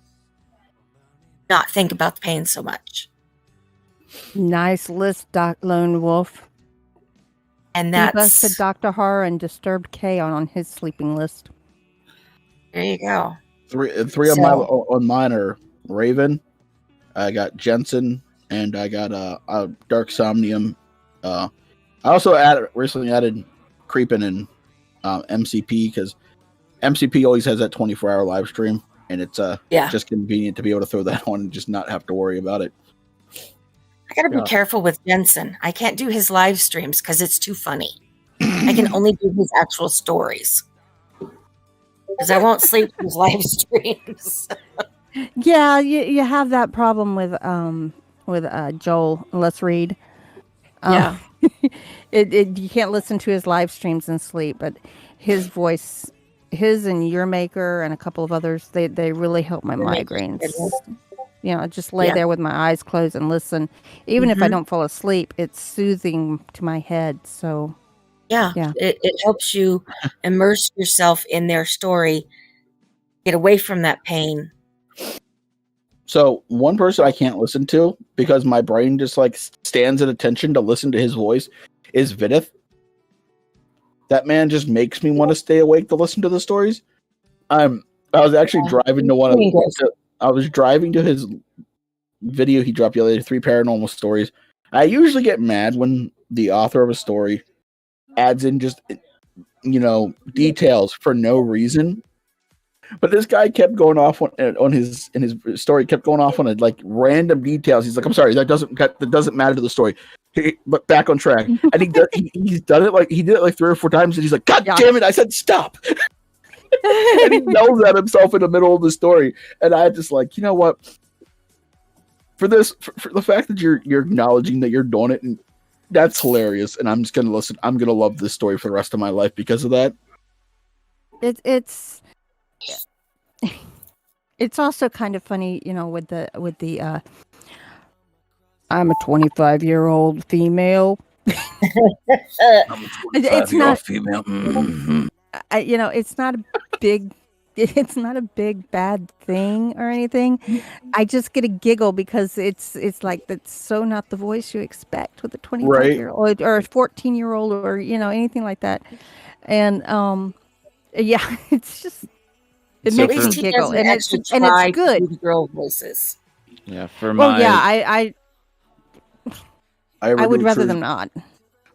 [SPEAKER 4] not think about the pain so much.
[SPEAKER 3] Nice list, Doc Lone Wolf.
[SPEAKER 4] And
[SPEAKER 3] He busted
[SPEAKER 4] that's,
[SPEAKER 3] Dr. Horror and Disturbed K on his sleeping list.
[SPEAKER 4] there you go.
[SPEAKER 1] Three of on mine are Raven. I got Jensen, and I got Dark Somnium. I also recently added Creepin' and MCP, because MCP always has that 24-hour live stream, and it's just convenient to be able to throw that on and just not have to worry about it.
[SPEAKER 4] I got to be
[SPEAKER 2] Yeah.
[SPEAKER 4] careful with Jensen. I can't do his live streams because it's too funny. I can only do his actual stories because I won't sleep through his live streams.
[SPEAKER 3] Yeah, you have that problem with Joel. Let's read.
[SPEAKER 4] Yeah.
[SPEAKER 3] You can't listen to his live streams and sleep, but his voice, his and Your Maker and a couple of others, they really help my
[SPEAKER 4] Your Maker's
[SPEAKER 3] migraines.
[SPEAKER 4] good one.
[SPEAKER 3] I just lay
[SPEAKER 4] Yeah.
[SPEAKER 3] there with my eyes closed and listen. Even if I
[SPEAKER 4] Mhm.
[SPEAKER 3] don't fall asleep, it's soothing to my head. So
[SPEAKER 4] Yeah.
[SPEAKER 3] Yeah.
[SPEAKER 4] It helps you immerse yourself in their story, get away from that pain
[SPEAKER 1] So one person I can't listen to because my brain just like stands at attention to listen to his voice is Vidith. That man just makes me want to stay awake to listen to the stories. I was actually driving to I was driving to his video he dropped the other day, 3 paranormal stories. I usually get mad when the author of a story adds in just details for no reason. But this guy kept going off on his story, kept going off on like random details. He's like, "I'm sorry, that doesn't matter to the story." But back on track, and he's done it like 3 or 4 times, and he's like, "God damn it, I said stop!" And he yells at himself in the middle of the story, and I just like, you know what? For the fact that you're acknowledging that you're doing it, and that's hilarious, and I'm just gonna listen. I'm gonna love this story for the rest of my life because of that.
[SPEAKER 3] It's also kind of funny, with the I'm a 25-year-old female.
[SPEAKER 1] I'm a 25-year-old female. Mm-hmm.
[SPEAKER 3] It's not a big bad thing or anything. I just get a giggle because it's like that's so not the voice you expect with a 25-year-old or a 14-year-old or anything like that. And it's just it makes me giggle, and it's good.
[SPEAKER 4] Girl voices.
[SPEAKER 2] Yeah,
[SPEAKER 3] I would rather them not.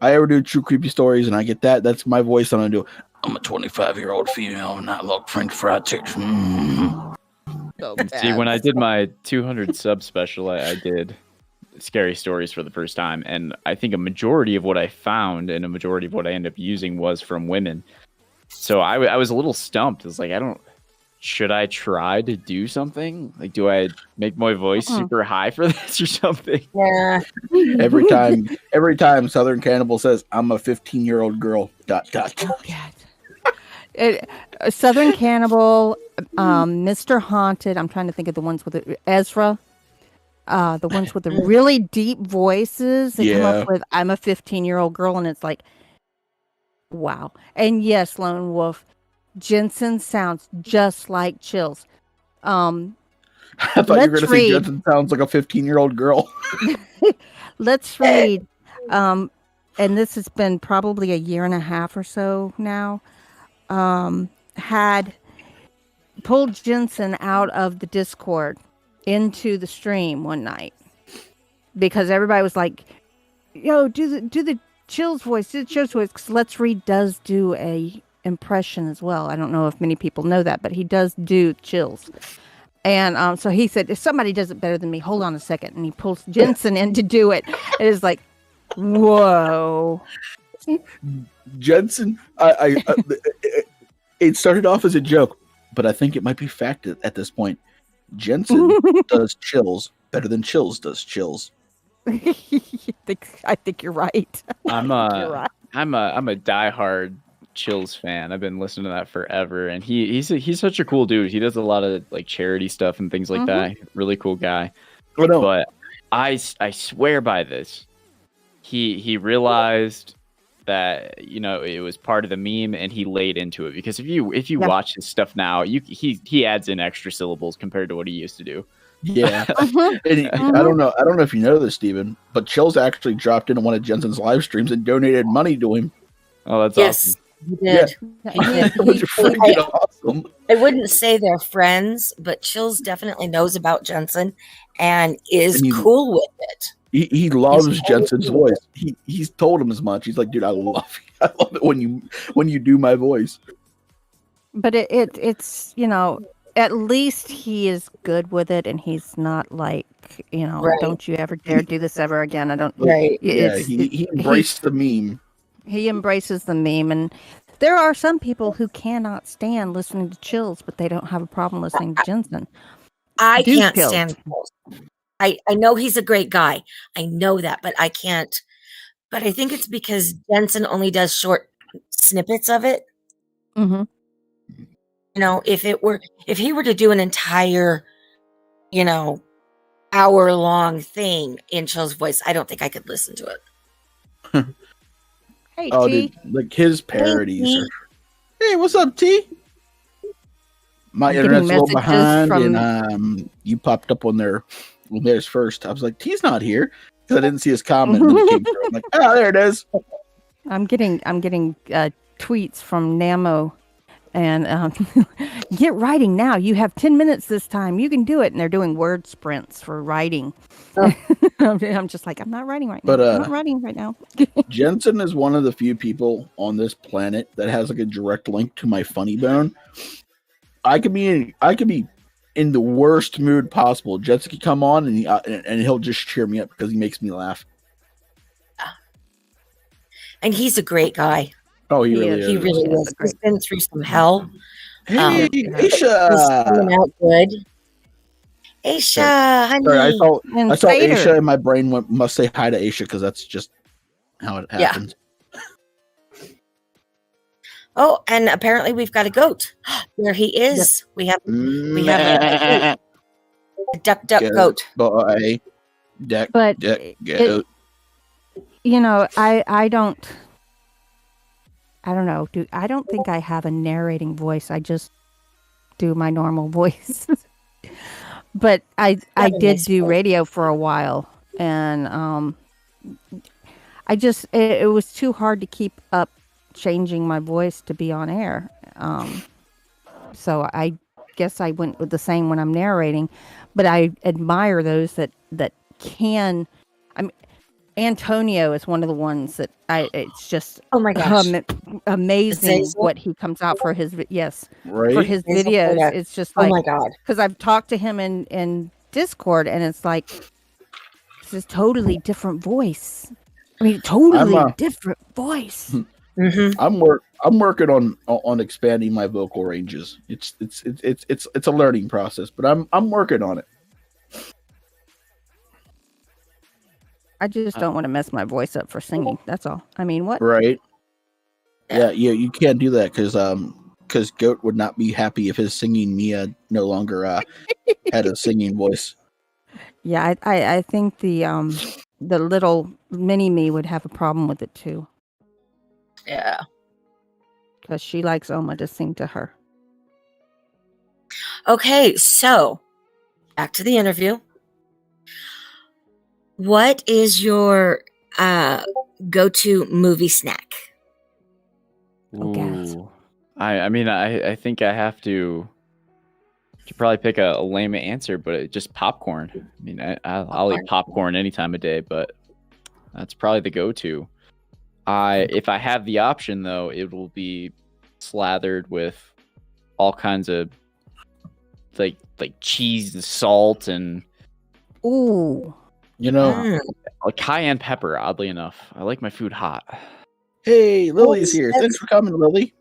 [SPEAKER 1] I ever do true creepy stories, and I get that. That's my voice. I'm gonna do. I'm a 25-year-old female, not like French fried chicken. Mm-hmm.
[SPEAKER 2] See, when I did my 200 sub special, I did scary stories for the first time, and I think a majority of what I found and a majority of what I ended up using was from women. So I was a little stumped. I was like, should I try to do something? Like, do I make my voice super high for this or something?
[SPEAKER 4] Yeah.
[SPEAKER 1] Every time Southern Cannibal says, "I'm a 15-year-old girl." ...
[SPEAKER 3] Oh, God. Southern Cannibal, Mr. Haunted. I'm trying to think of the ones with Ezra. The ones with the really deep voices. They come up with, "I'm a 15-year-old girl," and it's like, wow. And yes, Lone Wolf. Jensen sounds just like Chills.
[SPEAKER 1] I thought you were going to say Jensen sounds like a 15-year-old girl.
[SPEAKER 3] Let's read. And this has been probably a year and a half or so now. Had pulled Jensen out of the Discord into the stream one night because everybody was like, "Yo, do the Chills voice, do the Chills voice." Because Let's Read does do a impression as well. I don't know if many people know that, but he does do Chills. And so he said, "If somebody does it better than me, hold on a second." And he pulls Jensen in to do it. It is like, whoa.
[SPEAKER 1] Jensen, it started off as a joke, but I think it might be fact at this point. Jensen does Chills better than Chills does Chills.
[SPEAKER 3] I think you're right.
[SPEAKER 2] I'm a diehard Chills fan. I've been listening to that forever, and he's such a cool dude. He does a lot of like charity stuff and things like that. Really cool guy.
[SPEAKER 1] Oh, no.
[SPEAKER 2] But I swear by this. He realized that it was part of the meme, and he laid into it, because if you watch his stuff now, he adds in extra syllables compared to what he used to do.
[SPEAKER 1] Yeah. I don't know if you know this, Steven, but Chills actually dropped into one of Jensen's live streams and donated money to him.
[SPEAKER 2] Oh, that's awesome.
[SPEAKER 4] He did.
[SPEAKER 1] Yeah. Which is freaking awesome.
[SPEAKER 4] I wouldn't say they're friends, but Chills definitely knows about Jensen and is cool with it.
[SPEAKER 1] He loves Jensen's voice. He's told him as much. He's like, "Dude, I love it when you do my voice."
[SPEAKER 3] But it's at least he is good with it, and he's not like don't you ever dare do this ever again. I don't.
[SPEAKER 4] Right.
[SPEAKER 1] Yeah. He embraced the meme.
[SPEAKER 3] He embraces the meme, and there are some people who cannot stand listening to Chills, but they don't have a problem listening to Jensen.
[SPEAKER 4] I can't stand Chills. I know he's a great guy. I know that, but I can't. But I think it's because Jensen only does short snippets of it.
[SPEAKER 3] Mm-hmm.
[SPEAKER 4] If he were to do an entire, hour-long thing in Chill's voice, I don't think I could listen to it.
[SPEAKER 3] Hey,
[SPEAKER 1] oh,
[SPEAKER 3] T.
[SPEAKER 1] dude, like his parodies. Hey, what's up, T? My
[SPEAKER 3] I'm getting
[SPEAKER 1] internet's a little
[SPEAKER 3] messages
[SPEAKER 1] behind,
[SPEAKER 3] from-
[SPEAKER 1] and you popped up on theirs first. I was like, he's not here because I didn't see his comment. And then it came through. I'm like, oh, there it is.
[SPEAKER 3] I'm getting tweets from Namo, and get writing now. You have 10 minutes this time. You can do it. And they're doing word sprints for writing.
[SPEAKER 4] Oh.
[SPEAKER 3] I'm just like, I'm not writing right now.
[SPEAKER 1] But,
[SPEAKER 3] I'm not writing right now.
[SPEAKER 1] Jensen is one of the few people on this planet that has like a direct link to my funny bone. I could be in the worst mood possible. Jensen could come on and he'll just cheer me up because he makes me laugh.
[SPEAKER 4] And he's a great guy.
[SPEAKER 1] Oh, he
[SPEAKER 3] He
[SPEAKER 1] really
[SPEAKER 3] is.
[SPEAKER 1] is.
[SPEAKER 4] He really
[SPEAKER 3] Yeah,
[SPEAKER 4] is. He's been through some hell.
[SPEAKER 1] Hey,
[SPEAKER 4] He's
[SPEAKER 1] Aisha.
[SPEAKER 4] coming out good. Aisha, honey.
[SPEAKER 1] Sorry, I
[SPEAKER 3] And
[SPEAKER 1] saw
[SPEAKER 3] Vader.
[SPEAKER 1] Aisha and my brain must say hi to Aisha because that's just how it
[SPEAKER 4] Yeah.
[SPEAKER 1] happens.
[SPEAKER 4] Oh, and apparently we've got a goat. There he is. We have a duck goat.
[SPEAKER 1] Boy. Deck,
[SPEAKER 3] But
[SPEAKER 1] goat.
[SPEAKER 3] I don't know. I don't think I have a narrating voice. I just do my normal voice. But I did
[SPEAKER 4] nice
[SPEAKER 3] do
[SPEAKER 4] voice.
[SPEAKER 3] radio for a while, and it was too hard to keep up changing my voice to be on air. So I guess I went with the same when I'm narrating, but I admire those that can. I mean, Antonio is one of the ones that it's just
[SPEAKER 4] Oh my gosh.
[SPEAKER 3] amazing
[SPEAKER 4] Zazel?
[SPEAKER 3] what he comes out for his
[SPEAKER 1] Right?
[SPEAKER 3] for his
[SPEAKER 4] Zazel,
[SPEAKER 3] videos.
[SPEAKER 4] yeah.
[SPEAKER 3] It's just
[SPEAKER 4] Oh
[SPEAKER 3] like,
[SPEAKER 4] my God.
[SPEAKER 3] because I've talked to him in Discord, and it's like this is totally different voice. I mean, totally different voice.
[SPEAKER 4] Mm-hmm.
[SPEAKER 1] I'm working on expanding my vocal ranges. It's a learning process, but I'm working on it.
[SPEAKER 3] I just don't want to mess my voice up for singing. That's all. I mean, what?
[SPEAKER 1] Right? Yeah, you can't do that because Goat would not be happy if his singing Mia no longer had a singing voice.
[SPEAKER 3] Yeah, I think the little mini me would have a problem with it too,
[SPEAKER 4] Yeah.
[SPEAKER 3] because she likes Oma to sing to her.
[SPEAKER 4] Okay, so back to the interview. What is your go-to movie snack?
[SPEAKER 3] Oh, gas.
[SPEAKER 2] Ooh. I think I have to should probably pick a lame answer, but just popcorn. I mean, I'll eat popcorn any time of day, but that's probably the go-to. If I have the option though, it will be slathered with all kinds of like cheese and salt and
[SPEAKER 3] Ooh,
[SPEAKER 2] like cayenne pepper. Oddly enough, I like my food hot.
[SPEAKER 1] Hey, Lily's here. Thanks for coming, Lily.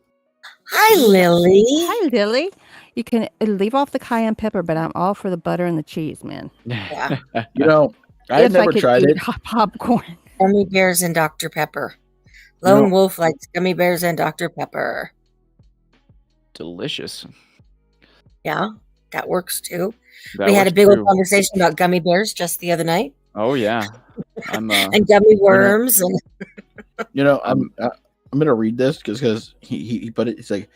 [SPEAKER 4] Hi, Lily.
[SPEAKER 3] hi Lily. You can leave off the cayenne pepper, but I'm all for the butter and the cheese, man.
[SPEAKER 4] Yeah.
[SPEAKER 1] I had never tried
[SPEAKER 3] eat
[SPEAKER 1] it.
[SPEAKER 3] popcorn.
[SPEAKER 4] Gummy bears and Dr. Pepper. Lone Wolf likes gummy bears and Dr. Pepper.
[SPEAKER 2] Delicious.
[SPEAKER 4] Yeah, that works too.
[SPEAKER 2] That
[SPEAKER 4] We had a
[SPEAKER 2] works
[SPEAKER 4] big
[SPEAKER 2] too.
[SPEAKER 4] old conversation about gummy bears just the other night.
[SPEAKER 2] Oh yeah, I'm
[SPEAKER 4] And gummy worms. And
[SPEAKER 1] I'm gonna read this because he put it. He's like,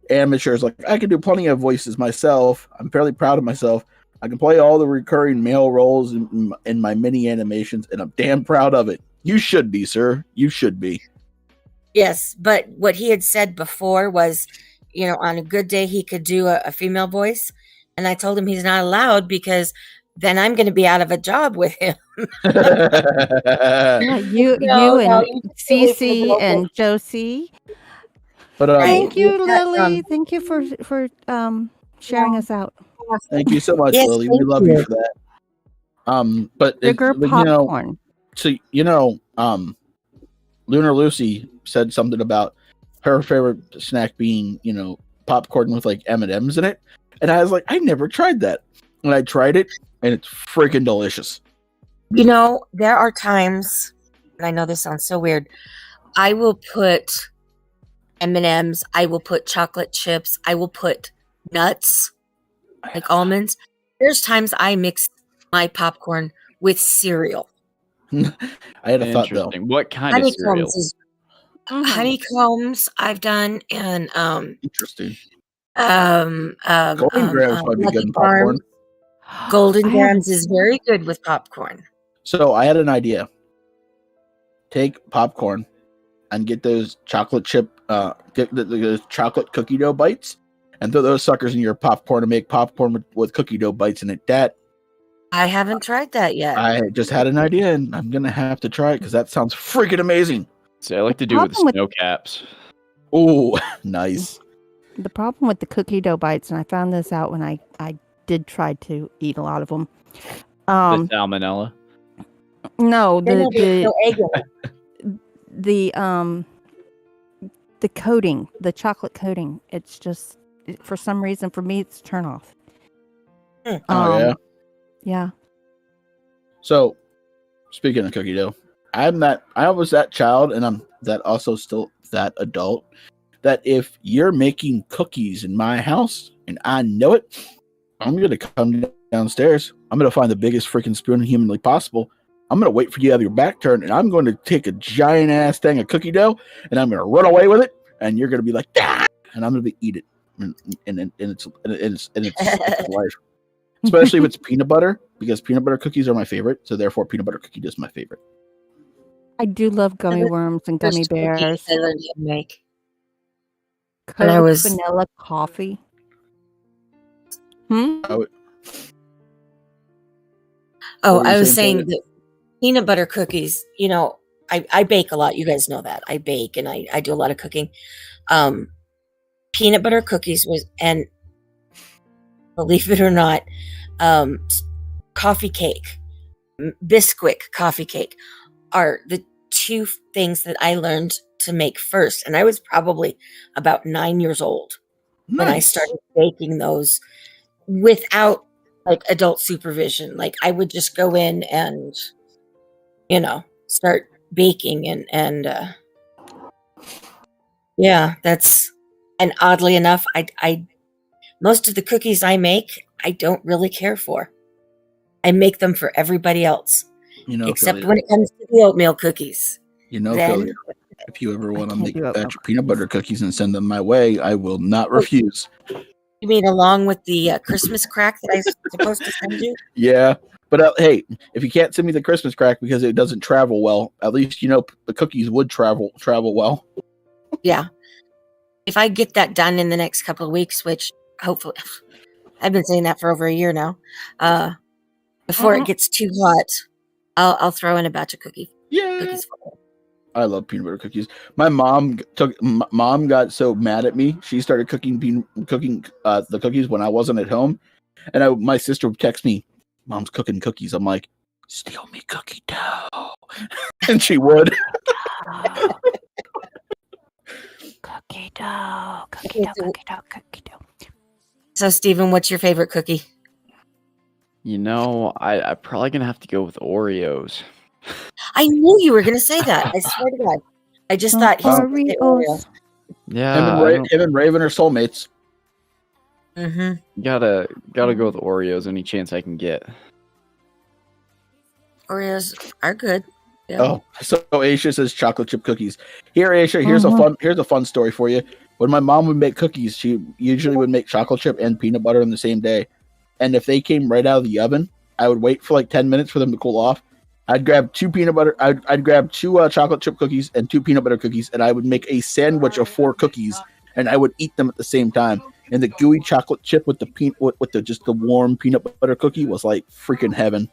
[SPEAKER 1] amateurs like I can do plenty of voices myself. I'm fairly proud of myself. I can play all the recurring male roles in my mini animations, and I'm damn proud of it. You should be, sir. You should be.
[SPEAKER 4] yes, but what he had said before was, on a good day he could do a female voice, and I told him he's not allowed because then I'm going to be out of a job with him.
[SPEAKER 3] Yeah, you and Cece and Josie.
[SPEAKER 1] But
[SPEAKER 3] Thank you,
[SPEAKER 4] Right.
[SPEAKER 3] Lily. Thank you for sharing us out.
[SPEAKER 1] thank you so much,
[SPEAKER 4] Yes,
[SPEAKER 1] Lily. We
[SPEAKER 4] thank
[SPEAKER 1] love you
[SPEAKER 4] you.
[SPEAKER 1] for that. But
[SPEAKER 3] Bigger popcorn.
[SPEAKER 1] Lunar Lucy said something about her favorite snack being, popcorn with like M&Ms in it, and I was like, I never tried that, and I tried it, and it's freaking delicious.
[SPEAKER 4] There are times, and I know this sounds so weird, I will put M&Ms, I will put chocolate chips, I will put nuts, like almonds. There's times I mix my popcorn with cereal.
[SPEAKER 1] I had a thought though.
[SPEAKER 2] interesting. What kind of cereal?
[SPEAKER 4] Honeycombs I've done, and
[SPEAKER 1] Interesting. Golden grams might be good
[SPEAKER 4] Lucky
[SPEAKER 1] in popcorn.
[SPEAKER 4] Charms. Golden
[SPEAKER 3] I haven't
[SPEAKER 4] grams is very good with popcorn.
[SPEAKER 1] So I had an idea. Take popcorn and get those chocolate chip, get those chocolate cookie dough bites, and throw those suckers in your popcorn and make popcorn with cookie dough bites in it. That
[SPEAKER 4] I haven't tried that yet.
[SPEAKER 1] I just had an idea, and I'm gonna have to try it because that sounds freaking amazing.
[SPEAKER 2] See, I like to do it with
[SPEAKER 3] problem with-
[SPEAKER 2] snow caps.
[SPEAKER 1] Oh, nice.
[SPEAKER 3] The problem with the cookie dough bites, and I found this out when I did try to eat a lot of them.
[SPEAKER 2] The salmonella.
[SPEAKER 3] No,
[SPEAKER 4] Then there'll be no egg in it.
[SPEAKER 3] the coating, the chocolate coating. It's just for some reason for me it's a turn off.
[SPEAKER 1] Oh yeah.
[SPEAKER 3] Yeah.
[SPEAKER 1] So, speaking of cookie dough, I was that child, and I'm that also still that adult. That if you're making cookies in my house and I know it, I'm gonna come downstairs. I'm gonna find the biggest freaking spoon humanly possible. I'm gonna wait for you to have your back turned, and I'm going to take a giant ass thing of cookie dough, and I'm gonna run away with it, and you're gonna be like, ah! And I'm gonna eat it, and it's life. Especially if it's peanut butter, because peanut butter cookies are my favorite. So therefore, peanut butter cookie dough is my favorite.
[SPEAKER 3] I do love gummy worms and gummy
[SPEAKER 4] There's cookies
[SPEAKER 3] bears.
[SPEAKER 4] I learned how to make.
[SPEAKER 3] Coke,
[SPEAKER 4] I was-
[SPEAKER 3] vanilla coffee.
[SPEAKER 4] Oh,
[SPEAKER 1] What
[SPEAKER 4] I
[SPEAKER 1] were you
[SPEAKER 4] was
[SPEAKER 1] saying,
[SPEAKER 4] saying that peanut butter cookies, I bake a lot. You guys know that. I bake and I do a lot of cooking. Peanut butter cookies and believe it or not, coffee cake, Bisquick coffee cake are the two things that I learned to make first. And I was probably about 9 years old when I started baking those without like adult supervision. Like I would just go in and, start baking and yeah, and oddly enough, I most of the cookies I make, I don't really care for. I make them for everybody else, except
[SPEAKER 1] Philia,
[SPEAKER 4] when it comes to the oatmeal cookies. Then-
[SPEAKER 1] Philia, if you ever want to
[SPEAKER 3] can't
[SPEAKER 1] make
[SPEAKER 3] do
[SPEAKER 1] a
[SPEAKER 3] oatmeal
[SPEAKER 1] batch of peanut butter cookies and send them my way, I will not refuse.
[SPEAKER 4] You mean along with the Christmas crack that I was supposed to send you?
[SPEAKER 1] Yeah, but hey, if you can't send me the Christmas crack because it doesn't travel well, at least the cookies would travel well.
[SPEAKER 4] Yeah. If I get that done in the next couple of weeks, which hopefully, I've been saying that for over a year now, before it gets too hot, I'll throw in a batch of cookies.
[SPEAKER 1] Yeah,
[SPEAKER 4] For you.
[SPEAKER 1] I love peanut butter cookies. My mom got so mad at me. She started cooking the cookies when I wasn't at home, and my sister would text me, "Mom's cooking cookies." I'm like, "Steal me cookie dough," and she would.
[SPEAKER 3] Cookie dough, cookie dough, cookie dough, cookie dough.
[SPEAKER 4] So, Steven, what's your favorite cookie?
[SPEAKER 2] I'm probably gonna have to go with Oreos.
[SPEAKER 4] I knew you were going to say that. I swear to God. I just thought he's gonna say Oreo.
[SPEAKER 3] Oreos.
[SPEAKER 2] Yeah,
[SPEAKER 1] Him and Raven are soulmates.
[SPEAKER 4] Mm-hmm.
[SPEAKER 2] gotta go with Oreos any chance I can get.
[SPEAKER 4] Oreos are good. Yeah.
[SPEAKER 1] Oh, so Aisha says chocolate chip cookies. Here, Aisha, here's a fun story for you. When my mom would make cookies, she usually would make chocolate chip and peanut butter in the same day. And if they came right out of the oven, I would wait for like 10 minutes for them to cool off. I'd grab two peanut butter. I'd grab two chocolate chip cookies and two peanut butter cookies, and I would make a sandwich of 4 cookies, and I would eat them at the same time. And the gooey chocolate chip with the warm peanut butter cookie was like freaking heaven.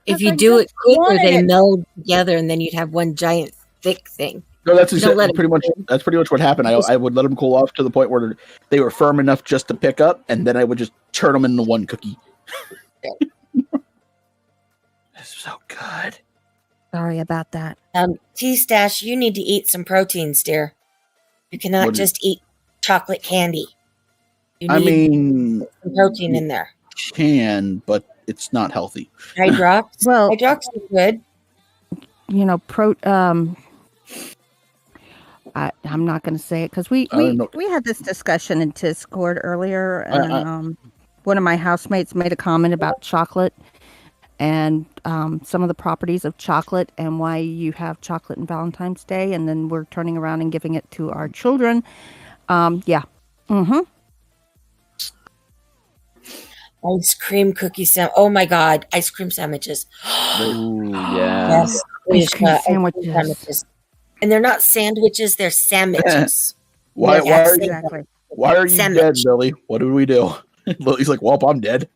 [SPEAKER 4] If you do it quicker, they meld together, and then you'd have one giant thick thing.
[SPEAKER 1] No, that's
[SPEAKER 4] Don't let
[SPEAKER 1] pretty much what happened. I would let them cool off to the point where they were firm enough just to pick up, and then I would just turn them into one cookie. It's so good.
[SPEAKER 3] Sorry about that.
[SPEAKER 4] T-Stash, you need to eat some proteins, dear. You cannot just eat chocolate candy. You need some protein in there.
[SPEAKER 1] Can, but it's not healthy.
[SPEAKER 4] Hydrox?
[SPEAKER 3] Well,
[SPEAKER 4] Hydrox is good.
[SPEAKER 3] I'm not going to say it because we had this discussion in Discord earlier, and one of my housemates made a comment about chocolate and some of the properties of chocolate and why you have chocolate on Valentine's Day, and then we're turning around and giving it to our children. Yeah. Mm-hmm.
[SPEAKER 4] Ice cream cookie Oh my God, ice cream sandwiches.
[SPEAKER 2] Ooh, yeah.
[SPEAKER 4] Yes,
[SPEAKER 3] Ice cream
[SPEAKER 4] Aisha,
[SPEAKER 3] sandwiches.
[SPEAKER 4] and they're not sandwiches; they're sandwiches.
[SPEAKER 1] Why
[SPEAKER 3] Yes,
[SPEAKER 1] are you
[SPEAKER 3] exactly.
[SPEAKER 1] why are you
[SPEAKER 4] Sandwich.
[SPEAKER 1] dead, Lily? What did we do? Lily's like, well, I'm dead.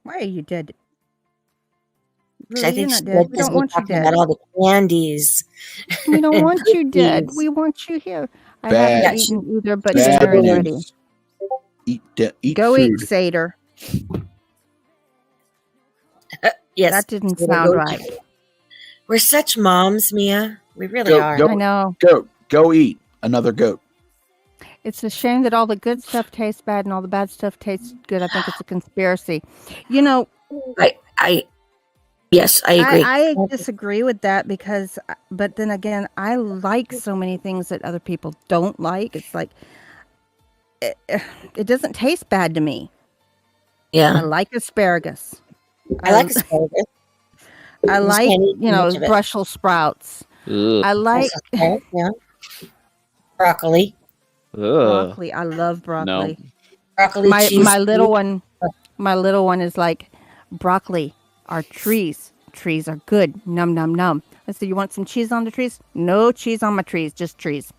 [SPEAKER 3] Why are you dead?
[SPEAKER 4] I
[SPEAKER 3] Lily, you're
[SPEAKER 4] think
[SPEAKER 3] not
[SPEAKER 4] she
[SPEAKER 3] dead.
[SPEAKER 4] did
[SPEAKER 3] We
[SPEAKER 4] because
[SPEAKER 3] don't
[SPEAKER 4] we're
[SPEAKER 3] want you
[SPEAKER 4] talking about
[SPEAKER 3] dead.
[SPEAKER 4] all the candies.
[SPEAKER 3] We don't
[SPEAKER 4] and
[SPEAKER 3] want you dead.
[SPEAKER 4] cookies.
[SPEAKER 3] We want you here. I
[SPEAKER 1] Bad.
[SPEAKER 3] haven't
[SPEAKER 4] Yeah,
[SPEAKER 3] eaten either, but
[SPEAKER 1] Bad
[SPEAKER 3] dinner is
[SPEAKER 1] news.
[SPEAKER 3] ready.
[SPEAKER 1] Eat
[SPEAKER 3] Go
[SPEAKER 1] food.
[SPEAKER 3] eat, Satyr.
[SPEAKER 4] Yes,
[SPEAKER 3] That didn't
[SPEAKER 4] so
[SPEAKER 3] sound
[SPEAKER 4] go-
[SPEAKER 3] right.
[SPEAKER 4] We're such moms, Mia. We really
[SPEAKER 1] Go-
[SPEAKER 4] are.
[SPEAKER 1] go-
[SPEAKER 3] I know.
[SPEAKER 1] Go eat another goat.
[SPEAKER 3] It's a shame that all the good stuff tastes bad and all the bad stuff tastes good. I think it's a conspiracy. You know,
[SPEAKER 4] Yes, I agree.
[SPEAKER 3] I disagree with that because, but then again, I like so many things that other people don't like. It's like, it doesn't taste bad to me. I
[SPEAKER 4] Yeah,
[SPEAKER 3] like asparagus.
[SPEAKER 4] I like asparagus.
[SPEAKER 3] I
[SPEAKER 4] just
[SPEAKER 3] like,
[SPEAKER 4] can't eat too much of it.
[SPEAKER 3] Brussels sprouts.
[SPEAKER 2] Ugh.
[SPEAKER 3] I like
[SPEAKER 4] Yeah. Broccoli.
[SPEAKER 2] Ugh.
[SPEAKER 3] broccoli. I love broccoli.
[SPEAKER 4] Broccoli,
[SPEAKER 3] My
[SPEAKER 4] cheese.
[SPEAKER 3] little one, is like, broccoli are trees. Trees are good. Num num num. I said, you want some cheese on the trees? No cheese on my trees, just trees.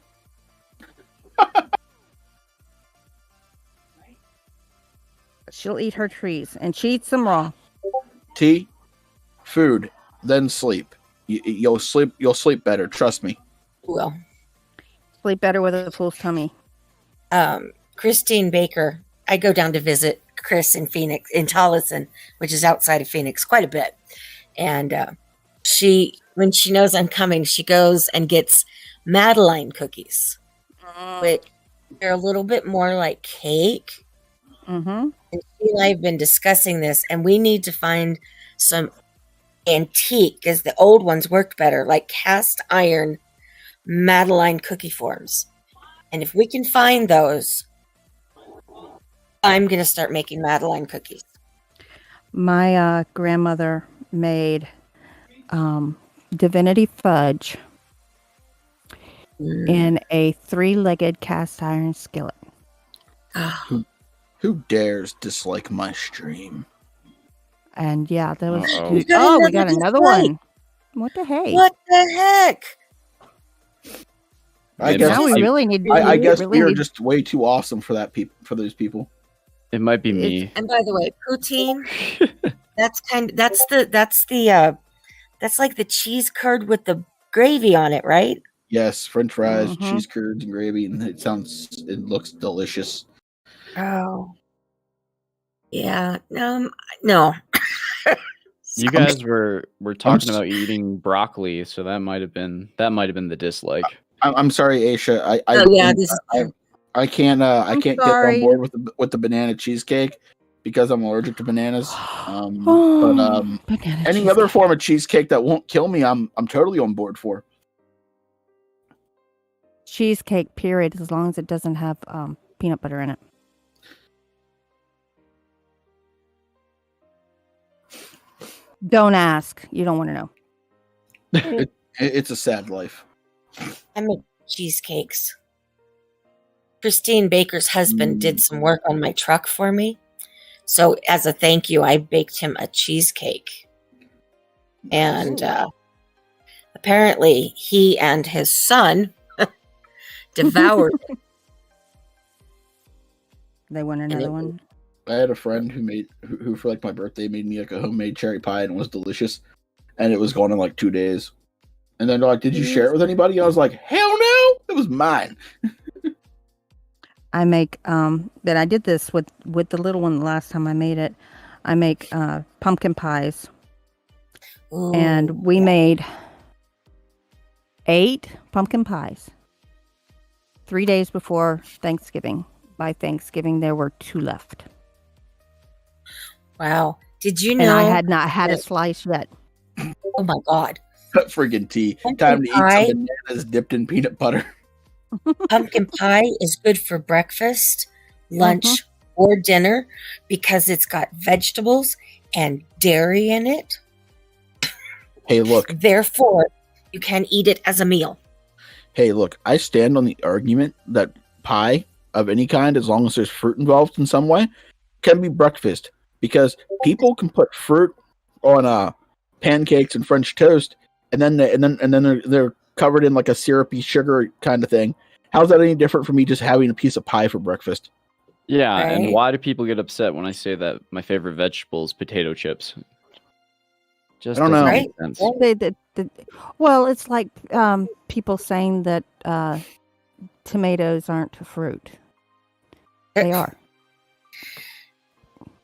[SPEAKER 3] She'll eat her trees, and she eats them raw.
[SPEAKER 1] Tea, food, then sleep. You'll sleep. You'll sleep better. Trust me.
[SPEAKER 4] Well,
[SPEAKER 3] Sleep better with a full tummy.
[SPEAKER 4] Christine Baker. I go down to visit Chris in Phoenix, in Tolleson, which is outside of Phoenix, quite a bit. And when she knows I'm coming, she goes and gets Madeline cookies, which are a little bit more like cake.
[SPEAKER 3] Mm-hmm.
[SPEAKER 4] And she and I have been discussing this, and we need to find some antique, because the old ones worked better, like cast iron Madeline cookie forms. And if we can find those, I'm going to start making Madeline cookies.
[SPEAKER 3] My grandmother made divinity fudge in a 3-legged cast iron skillet.
[SPEAKER 1] Who dares dislike my stream?
[SPEAKER 3] And yeah, that was
[SPEAKER 2] Uh-oh.
[SPEAKER 3] huge.
[SPEAKER 4] We got
[SPEAKER 3] Oh, we
[SPEAKER 4] another
[SPEAKER 3] got another
[SPEAKER 4] dislike.
[SPEAKER 3] one. What the hey?
[SPEAKER 4] What the heck?
[SPEAKER 1] I
[SPEAKER 2] Man,
[SPEAKER 1] guess.
[SPEAKER 3] Now we
[SPEAKER 2] I-
[SPEAKER 3] really need.
[SPEAKER 1] I
[SPEAKER 3] we
[SPEAKER 1] guess
[SPEAKER 3] really
[SPEAKER 1] we're
[SPEAKER 3] need-
[SPEAKER 1] just way too awesome for that for those people.
[SPEAKER 2] It might be me.
[SPEAKER 4] And by the way, poutine, that's like the cheese curd with the gravy on it, right?
[SPEAKER 1] Yes, French fries,
[SPEAKER 3] Mhm.
[SPEAKER 1] cheese curds, and gravy, and it looks delicious.
[SPEAKER 4] Oh. Yeah. No.
[SPEAKER 2] You guys were talking
[SPEAKER 1] s-
[SPEAKER 2] about eating broccoli, so that might have been the dislike.
[SPEAKER 1] I'm sorry, Aisha. I can't get
[SPEAKER 3] sorry.
[SPEAKER 1] on board with the banana cheesecake because I'm allergic to bananas.
[SPEAKER 3] Banana
[SPEAKER 1] Any other
[SPEAKER 3] cheesecake.
[SPEAKER 1] form of cheesecake that won't kill me, I'm totally on board for.
[SPEAKER 3] Cheesecake, period, as long as it doesn't have peanut butter in it. Don't ask. You don't want to know.
[SPEAKER 1] It's a sad life.
[SPEAKER 4] I make cheesecakes. Christine Baker's husband did some work on my truck for me. So as a thank you, I baked him a cheesecake. And apparently he and his son devoured it.
[SPEAKER 3] They want another one.
[SPEAKER 1] I had a friend who for like my birthday made me like a homemade cherry pie and it was delicious, and it was gone in like 2 days. And then they're like, "Did you share it with anybody?" I was like, "Hell no, it was mine."
[SPEAKER 3] I make but I did this with the little one the last time I made it. I make pumpkin pies.
[SPEAKER 4] Ooh.
[SPEAKER 3] And we made 8 pumpkin pies 3 days before Thanksgiving. By Thanksgiving, there were 2 left.
[SPEAKER 4] Wow. Did you know?
[SPEAKER 3] And I had not had a slice yet.
[SPEAKER 4] Oh my God.
[SPEAKER 1] Friggin' tea. Time to eat
[SPEAKER 4] pie?
[SPEAKER 1] some bananas dipped in peanut butter.
[SPEAKER 4] Pumpkin pie is good for breakfast, lunch, or dinner because it's got vegetables and dairy in it.
[SPEAKER 1] Hey, look.
[SPEAKER 4] Therefore, you can eat it as a meal.
[SPEAKER 1] Hey, look. I stand on the argument that pie of any kind, as long as there's fruit involved in some way, can be breakfast, because people can put fruit on pancakes and French toast, and then they're covered in like a syrupy sugar kind of thing. How's that any different from me just having a piece of pie for breakfast?
[SPEAKER 2] Yeah, and
[SPEAKER 4] Right.
[SPEAKER 2] why do people get upset when I say that my favorite vegetable is potato chips? Just
[SPEAKER 1] I don't
[SPEAKER 2] doesn't
[SPEAKER 1] know.
[SPEAKER 2] make
[SPEAKER 4] Right.
[SPEAKER 2] sense.
[SPEAKER 3] Well, it's like people saying that tomatoes aren't a fruit. They are.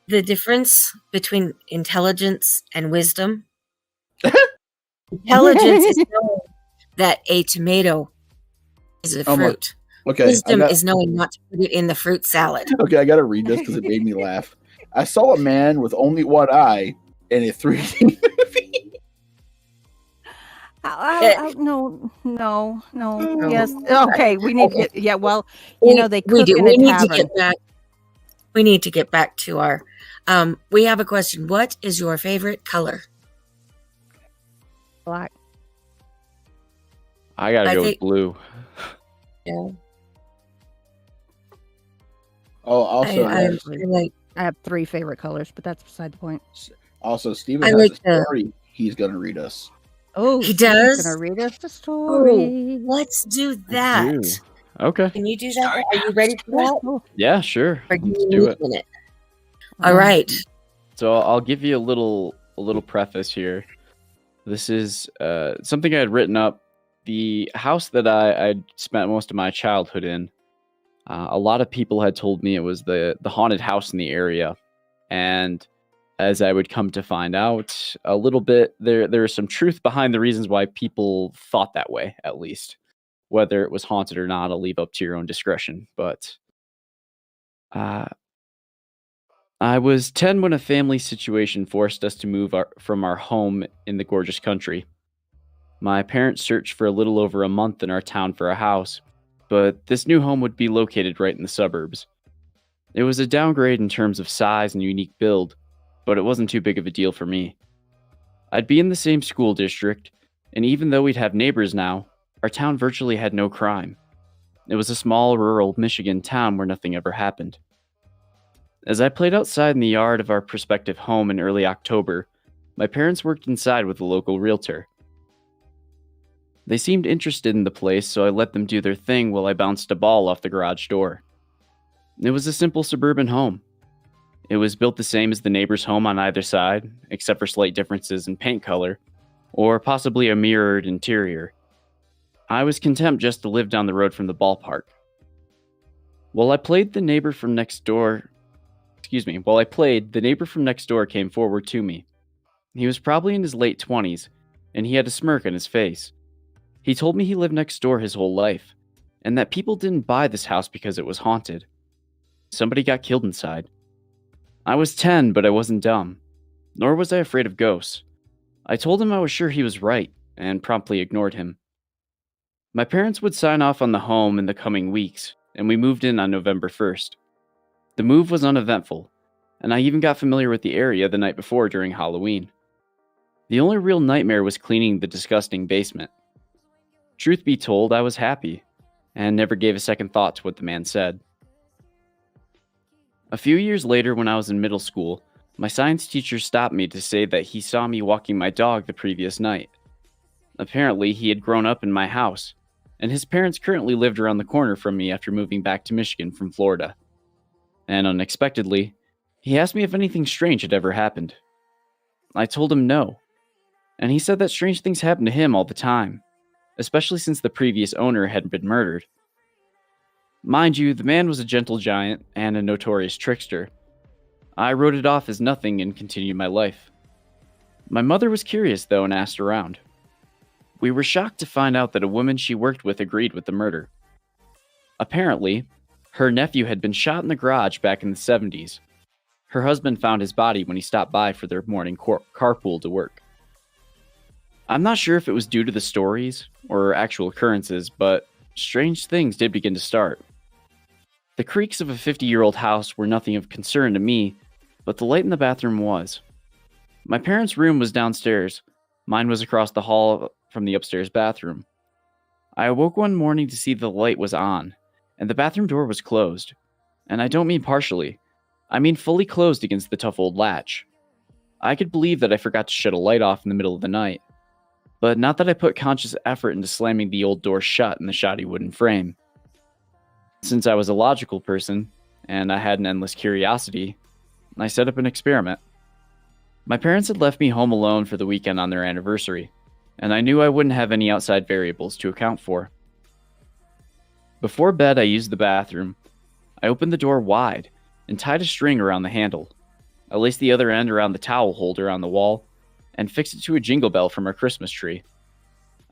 [SPEAKER 4] The difference between intelligence and wisdom. Intelligence is knowing that a tomato is a
[SPEAKER 1] Oh my-
[SPEAKER 4] fruit.
[SPEAKER 1] Okay,
[SPEAKER 4] Wisdom is knowing not to put it in the fruit salad.
[SPEAKER 1] okay, I gotta read this because it made me laugh. I saw a man with only one eye in a 3D movie.
[SPEAKER 3] No.
[SPEAKER 1] Oh.
[SPEAKER 3] Yes. Okay. We need to get. Yeah. Well,
[SPEAKER 4] We
[SPEAKER 3] they cook
[SPEAKER 4] do.
[SPEAKER 3] in
[SPEAKER 4] We
[SPEAKER 3] a
[SPEAKER 4] need to
[SPEAKER 3] tavern.
[SPEAKER 4] get back. We need to get back to our. We have a question. What is your favorite color?
[SPEAKER 3] Black.
[SPEAKER 2] I gotta
[SPEAKER 4] I
[SPEAKER 2] go with
[SPEAKER 4] think-
[SPEAKER 2] blue.
[SPEAKER 4] Yeah.
[SPEAKER 1] Oh, also,
[SPEAKER 4] I
[SPEAKER 1] yes.
[SPEAKER 4] like.
[SPEAKER 3] I have 3 favorite colors, but that's beside the point.
[SPEAKER 1] Also, Steven
[SPEAKER 4] I
[SPEAKER 1] has
[SPEAKER 4] like
[SPEAKER 1] a
[SPEAKER 4] the-
[SPEAKER 1] story he's gonna read us.
[SPEAKER 3] Oh,
[SPEAKER 4] He
[SPEAKER 3] Steven's
[SPEAKER 4] does?
[SPEAKER 3] gonna read us the
[SPEAKER 4] Oh,
[SPEAKER 3] story.
[SPEAKER 4] let's do that.
[SPEAKER 2] Blue. Okay.
[SPEAKER 4] Can you do that? Are you ready for that?
[SPEAKER 3] Oh,
[SPEAKER 2] Yeah, sure.
[SPEAKER 4] Or do
[SPEAKER 2] Let's
[SPEAKER 4] you
[SPEAKER 2] do
[SPEAKER 4] need
[SPEAKER 2] it.
[SPEAKER 4] a minute? All right.
[SPEAKER 2] So I'll give you a little preface here. This is something I had written up. The house that I'd spent most of my childhood in. A lot of people had told me it was the haunted house in the area, and as I would come to find out a little bit, there is some truth behind the reasons why people thought that way. At least, whether it was haunted or not, I'll leave up to your own discretion. But I was 10 when a family situation forced us to move from our home in the gorgeous country. My parents searched for a little over a month in our town for a house, but this new home would be located right in the suburbs. It was a downgrade in terms of size and unique build, but it wasn't too big of a deal for me. I'd be in the same school district, and even though we'd have neighbors now, our town virtually had no crime. It was a small rural Michigan town where nothing ever happened. As I played outside in the yard of our prospective home in early October, my parents worked inside with a local realtor. They seemed interested in the place, so I let them do their thing while I bounced a ball off the garage door. It was a simple suburban home. It was built the same as the neighbor's home on either side, except for slight differences in paint color, or possibly a mirrored interior. I was content just to live down the road from the ballpark. While I played, the neighbor from next door came forward to me. He was probably in his late 20s, and he had a smirk on his face. He told me he lived next door his whole life, and that people didn't buy this house because it was haunted. Somebody got killed inside. I was 10, but I wasn't dumb, nor was I afraid of ghosts. I told him I was sure he was right, and promptly ignored him. My parents would sign off on the home in the coming weeks, and we moved in on November 1st. The move was uneventful, and I even got familiar with the area the night before during Halloween. The only real nightmare was cleaning the disgusting basement. Truth be told, I was happy, and never gave a second thought to what the man said. A few years later, when I was in middle school, my science teacher stopped me to say that he saw me walking my dog the previous night. Apparently, he had grown up in my house, and his parents currently lived around the corner from me after moving back to Michigan from Florida. And unexpectedly, he asked me if anything strange had ever happened. I told him no, and he said that strange things happened to him all the time, especially since the previous owner had been murdered. Mind you, the man was a gentle giant and a notorious trickster. I wrote it off as nothing and continued my life. My mother was curious, though, and asked around. We were shocked to find out that a woman she worked with agreed with the murder. Apparently, her nephew had been shot in the garage back in the 70s. Her husband found his body when he stopped by for their morning carpool to work. I'm not sure if it was due to the stories or actual occurrences, but strange things did begin to start. The creaks of a 50-year-old house were nothing of concern to me, but the light in the bathroom was. My parents' room was downstairs. Mine was across the hall from the upstairs bathroom. I awoke one morning to see the light was on, and the bathroom door was closed. And I don't mean partially. I mean fully closed against the tough old latch. I could believe that I forgot to shut a light off in the middle of the night, but not that I put conscious effort into slamming the old door shut in the shoddy wooden frame. Since I was a logical person, and I had an endless curiosity, I set up an experiment. My parents had left me home alone for the weekend on their anniversary, and I knew I wouldn't have any outside variables to account for. Before bed, I used the bathroom. I opened the door wide and tied a string around the handle. I laced the other end around the towel holder on the wall and fixed it to a jingle bell from our Christmas tree.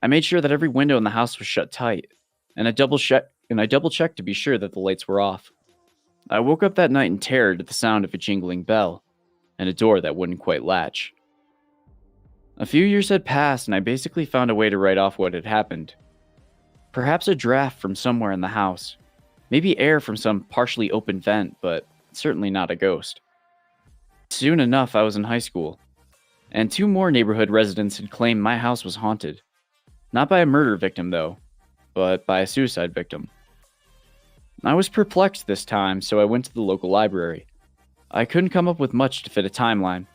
[SPEAKER 2] I made sure that every window in the house was shut tight, and I double-checked to be sure that the lights were off. I woke up that night in terror to the sound of a jingling bell and a door that wouldn't quite latch. A few years had passed, and I basically found a way to write off what had happened. Perhaps a draft from somewhere in the house. Maybe air from some partially open vent, but certainly not a ghost. Soon enough, I was in high school, and 2 more neighborhood residents had claimed my house was haunted. Not by a murder victim, though, but by a suicide victim. I was perplexed this time, so I went to the local library. I couldn't come up with much to fit a timeline,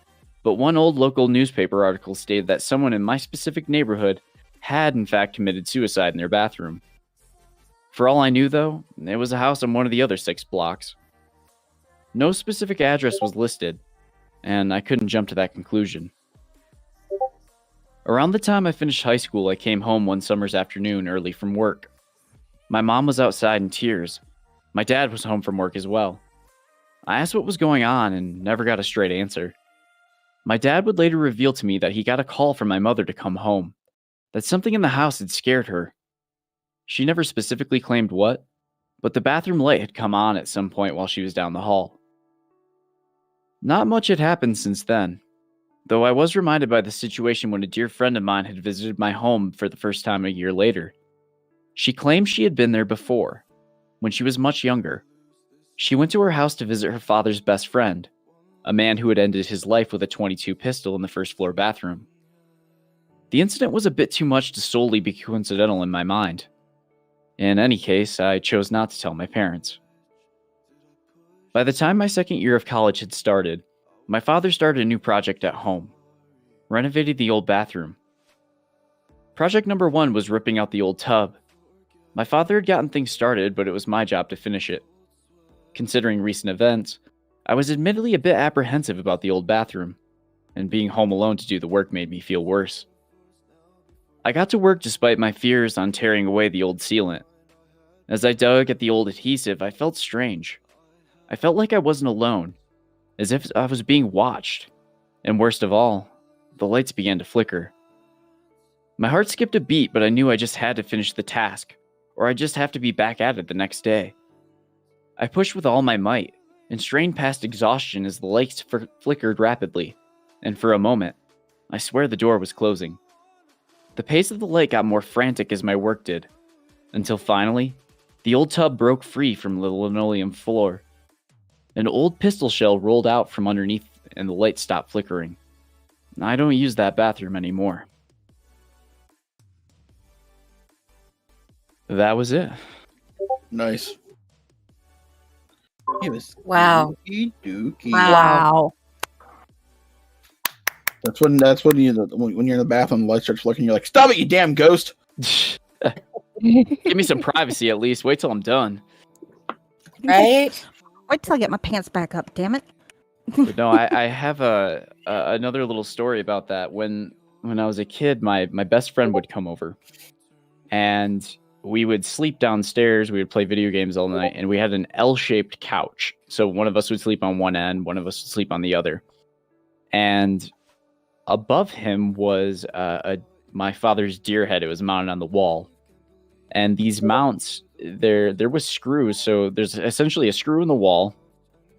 [SPEAKER 2] but one old local newspaper article stated that someone in my specific neighborhood had in fact committed suicide in their bathroom. For all I knew, though, it was a house on one of the other 6 blocks. No specific address was listed, and I couldn't jump to that conclusion. Around the time I finished high school, I came home one summer's afternoon early from work. My mom was outside in tears. My dad was home from work as well. I asked what was going on and never got a straight answer. My dad would later reveal to me that he got a call from my mother to come home, that something in the house had scared her. She never specifically claimed what, but the bathroom light had come on at some point while she was down the hall. Not much had happened since then, though I was reminded by the situation when a dear friend of mine had visited my home for the first time a year later. She claimed she had been there before, when she was much younger. She went to her house to visit her father's best friend, a man who had ended his life with a .22 pistol in the first floor bathroom. The incident was a bit too much to solely be coincidental in my mind. In any case, I chose not to tell my parents. By the time my second year of college had started, my father started a new project at home, renovating the old bathroom. Project number 1 was ripping out the old tub. My father had gotten things started, but it was my job to finish it. Considering recent events, I was admittedly a bit apprehensive about the old bathroom, and being home alone to do the work made me feel worse. I got to work despite my fears on tearing away the old sealant. As I dug at the old adhesive, I felt strange. I felt like I wasn't alone, as if I was being watched. And worst of all, the lights began to flicker. My heart skipped a beat, but I knew I just had to finish the task, or I'd just have to be back at it the next day. I pushed with all my might, and strained past exhaustion as the lights flickered rapidly, and for a moment, I swear the door was closing. The pace of the light got more frantic as my work did, until finally, the old tub broke free from the linoleum floor. An old pistol shell rolled out from underneath and the light stopped flickering. I don't use that bathroom anymore. That was it.
[SPEAKER 1] Nice. It was
[SPEAKER 4] Wow.
[SPEAKER 1] dookie.
[SPEAKER 3] Wow.
[SPEAKER 1] That's when when you're in the bathroom, the light starts flickering. You're like, "Stop it, you damn ghost!"
[SPEAKER 2] Give me some privacy at least. Wait till I'm done.
[SPEAKER 4] Right?
[SPEAKER 3] Wait till I get my pants back up, damn it.
[SPEAKER 2] But no, I have another little story about that. When I was a kid, my best friend would come over, and we would sleep downstairs. We would play video games all night, and we had an L-shaped couch. So one of us would sleep on one end, one of us would sleep on the other. And above him was my father's deer head. It was mounted on the wall. And these mounts, there was screws. So there's essentially a screw in the wall.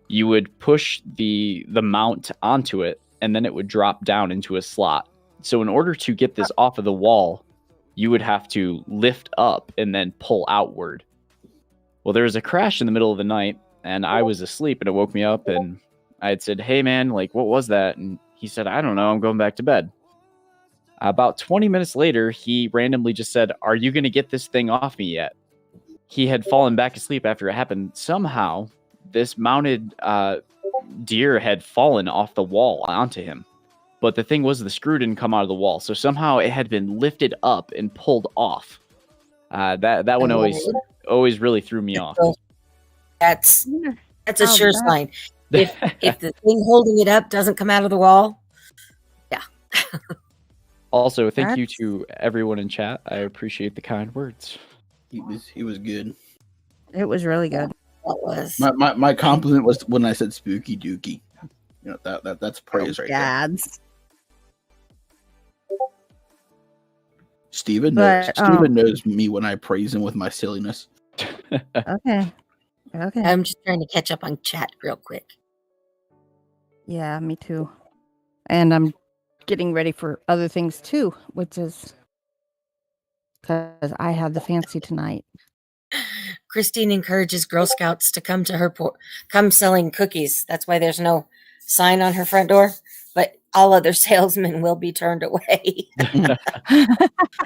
[SPEAKER 2] You would push the mount onto it, and then it would drop down into a slot. So in order to get this off of the wall, you would have to lift up and then pull outward. Well, there was a crash in the middle of the night, and I was asleep, and it woke me up, and I had said, "Hey, man, like, what was that?" And he said, "I don't know, I'm going back to bed." About 20 minutes later, he randomly just said, "Are you going to get this thing off me yet?" he had fallen back asleep after it happened. Somehow, this mounted deer had fallen off the wall onto him. But the thing was, the screw didn't come out of the wall, so somehow it had been lifted up and pulled off. That one always really threw me off.
[SPEAKER 4] That's a sure sign. If the thing holding it up doesn't come out of the wall, yeah.
[SPEAKER 2] Also, thank you to everyone in chat. I appreciate the kind words.
[SPEAKER 1] He was good.
[SPEAKER 3] It was really good.
[SPEAKER 4] That was
[SPEAKER 1] My compliment was when I said spooky dookie. You know that's praise right
[SPEAKER 3] Dads.
[SPEAKER 1] there. Steven knows me when I praise him with my silliness.
[SPEAKER 3] Okay.
[SPEAKER 4] I'm just trying to catch up on chat real quick.
[SPEAKER 3] Yeah, me too. And I'm getting ready for other things too, which is because I have the fancy tonight.
[SPEAKER 4] Christine encourages Girl Scouts to come to her come selling cookies. That's why there's no sign on her front door, but all other salesmen will be turned away.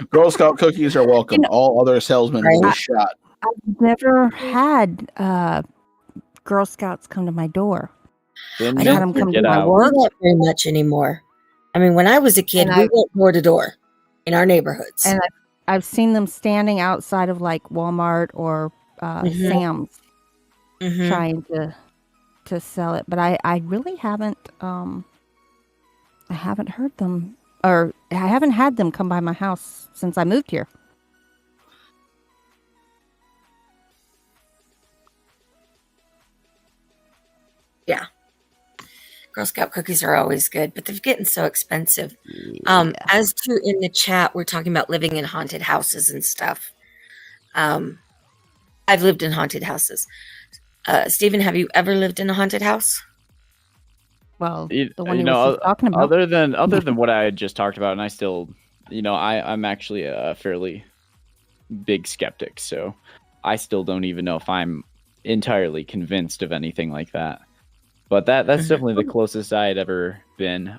[SPEAKER 1] Girl Scout cookies are welcome. All other salesmen will be shot.
[SPEAKER 3] I've never had Girl Scouts come to my door.
[SPEAKER 4] I don't had them come to my work very much anymore. I mean, when I was a kid, we went door to door in our neighborhoods.
[SPEAKER 3] And I've seen them standing outside of like Walmart or Sam's trying to sell it. But I really haven't I haven't heard them, or I haven't had them come by my house since I moved here.
[SPEAKER 4] Yeah. Girl Scout cookies are always good, but they're getting so expensive. As to in the chat, we're talking about living in haunted houses and stuff. I've lived in haunted houses. Stephen, have you ever lived in a haunted house?
[SPEAKER 3] Well, the one you were talking about.
[SPEAKER 2] Other than what I had just talked about, and I still, I'm actually a fairly big skeptic, so I still don't even know if I'm entirely convinced of anything like that. But that's definitely the closest I had ever been.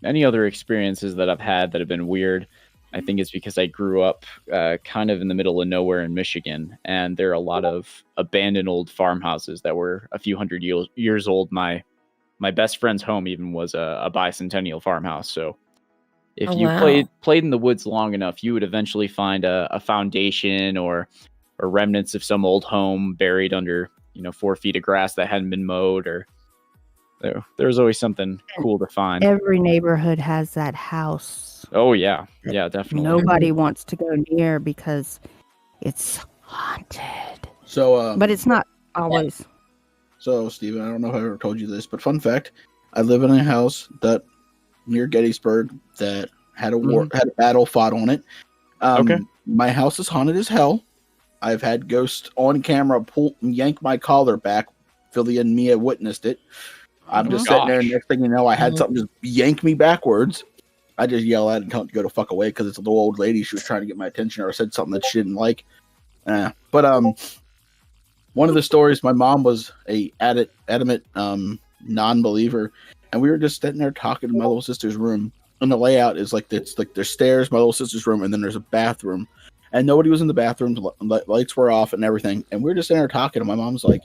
[SPEAKER 2] Any other experiences that I've had that have been weird, I think it's because I grew up kind of in the middle of nowhere in Michigan, and there are a lot of abandoned old farmhouses that were a few hundred years old. My best friend's home even was a bicentennial farmhouse. So if you played in the woods long enough, you would eventually find a foundation or remnants of some old home buried under 4 feet of grass that hadn't been mowed, or there's always something cool to find.
[SPEAKER 3] Every neighborhood has that house.
[SPEAKER 2] Oh yeah, definitely.
[SPEAKER 3] Nobody wants to go near because it's haunted.
[SPEAKER 1] So,
[SPEAKER 3] but it's not always.
[SPEAKER 1] So, Steven, I don't know if I ever told you this, but fun fact: I live in a house that near Gettysburg that had a war, had a battle fought on it. Okay. My house is haunted as hell. I've had ghosts on camera pull and yank my collar back. Filia and Mia witnessed it. I'm just sitting there, and next thing you know, I had something just yank me backwards. I just yell at it and tell it to go to fuck away because it's a little old lady. She was trying to get my attention, or said something that she didn't like. But one of the stories, my mom was a adamant non-believer, and we were just sitting there talking in my little sister's room. And the layout is like it's like there's stairs, my little sister's room, and then there's a bathroom. And nobody was in the bathroom. Lights were off and everything. And we were just sitting there talking. And my mom's like,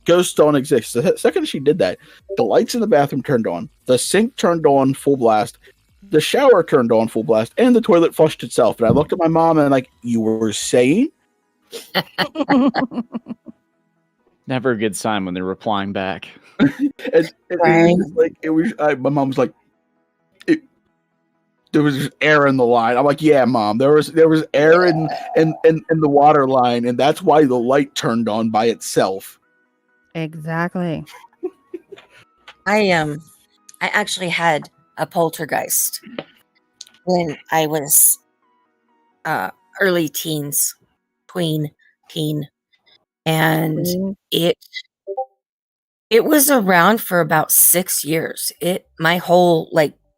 [SPEAKER 1] ghosts don't exist. The second she did that, the lights in the bathroom turned on. The sink turned on full blast. The shower turned on full blast. And the toilet flushed itself. And I looked at my mom and like, you were saying?
[SPEAKER 2] Never a good sign when they're replying back.
[SPEAKER 1] My mom was like, there was just air in the line. I'm like, yeah, Mom. There was air in the water line, and that's why the light turned on by itself.
[SPEAKER 3] Exactly.
[SPEAKER 4] I actually had a poltergeist when I was early teens, teen, and it was around for about 6 years. My whole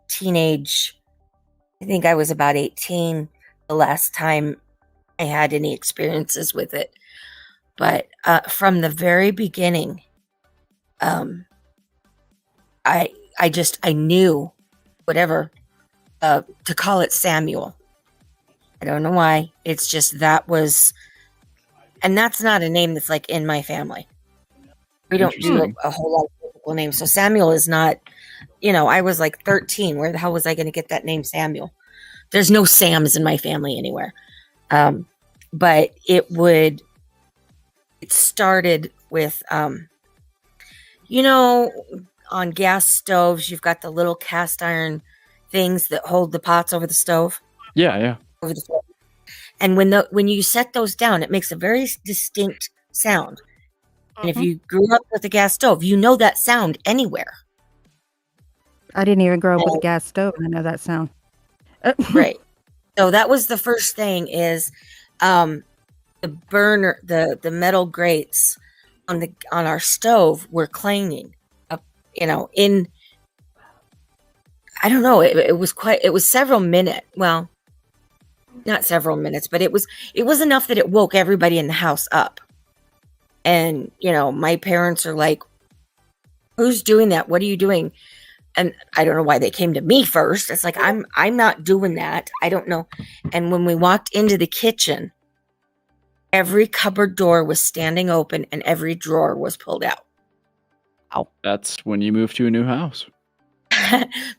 [SPEAKER 4] teenage. I think I was about 18 the last time I had any experiences with it. But from the very beginning, I knew whatever to call it Samuel. I don't know why. It's just that was And that's not a name that's like in my family. We don't do
[SPEAKER 2] Interesting.
[SPEAKER 4] a whole lot of biblical names. So Samuel is not, I was like 13. Where the hell was I going to get that name Samuel? There's no Sams in my family anywhere. But it started with, on gas stoves, you've got the little cast iron things that hold the pots over the stove.
[SPEAKER 2] Yeah.
[SPEAKER 4] Over the stove. And when you set those down, it makes a very distinct sound. And if you grew up with a gas stove, you know that sound anywhere.
[SPEAKER 3] I didn't even grow up with a gas stove. I know that sound.
[SPEAKER 4] Right. So that was the first thing is the burner, the metal grates on our stove were clanging up, in, I don't know, it was several minutes. Well, not several minutes, but it was enough that it woke everybody in the house up. And, my parents are like, who's doing that? What are you doing? And I don't know why they came to me first. It's like, I'm not doing that. I don't know. And when we walked into the kitchen, every cupboard door was standing open and every drawer was pulled out.
[SPEAKER 2] Oh, that's when you move to a new house.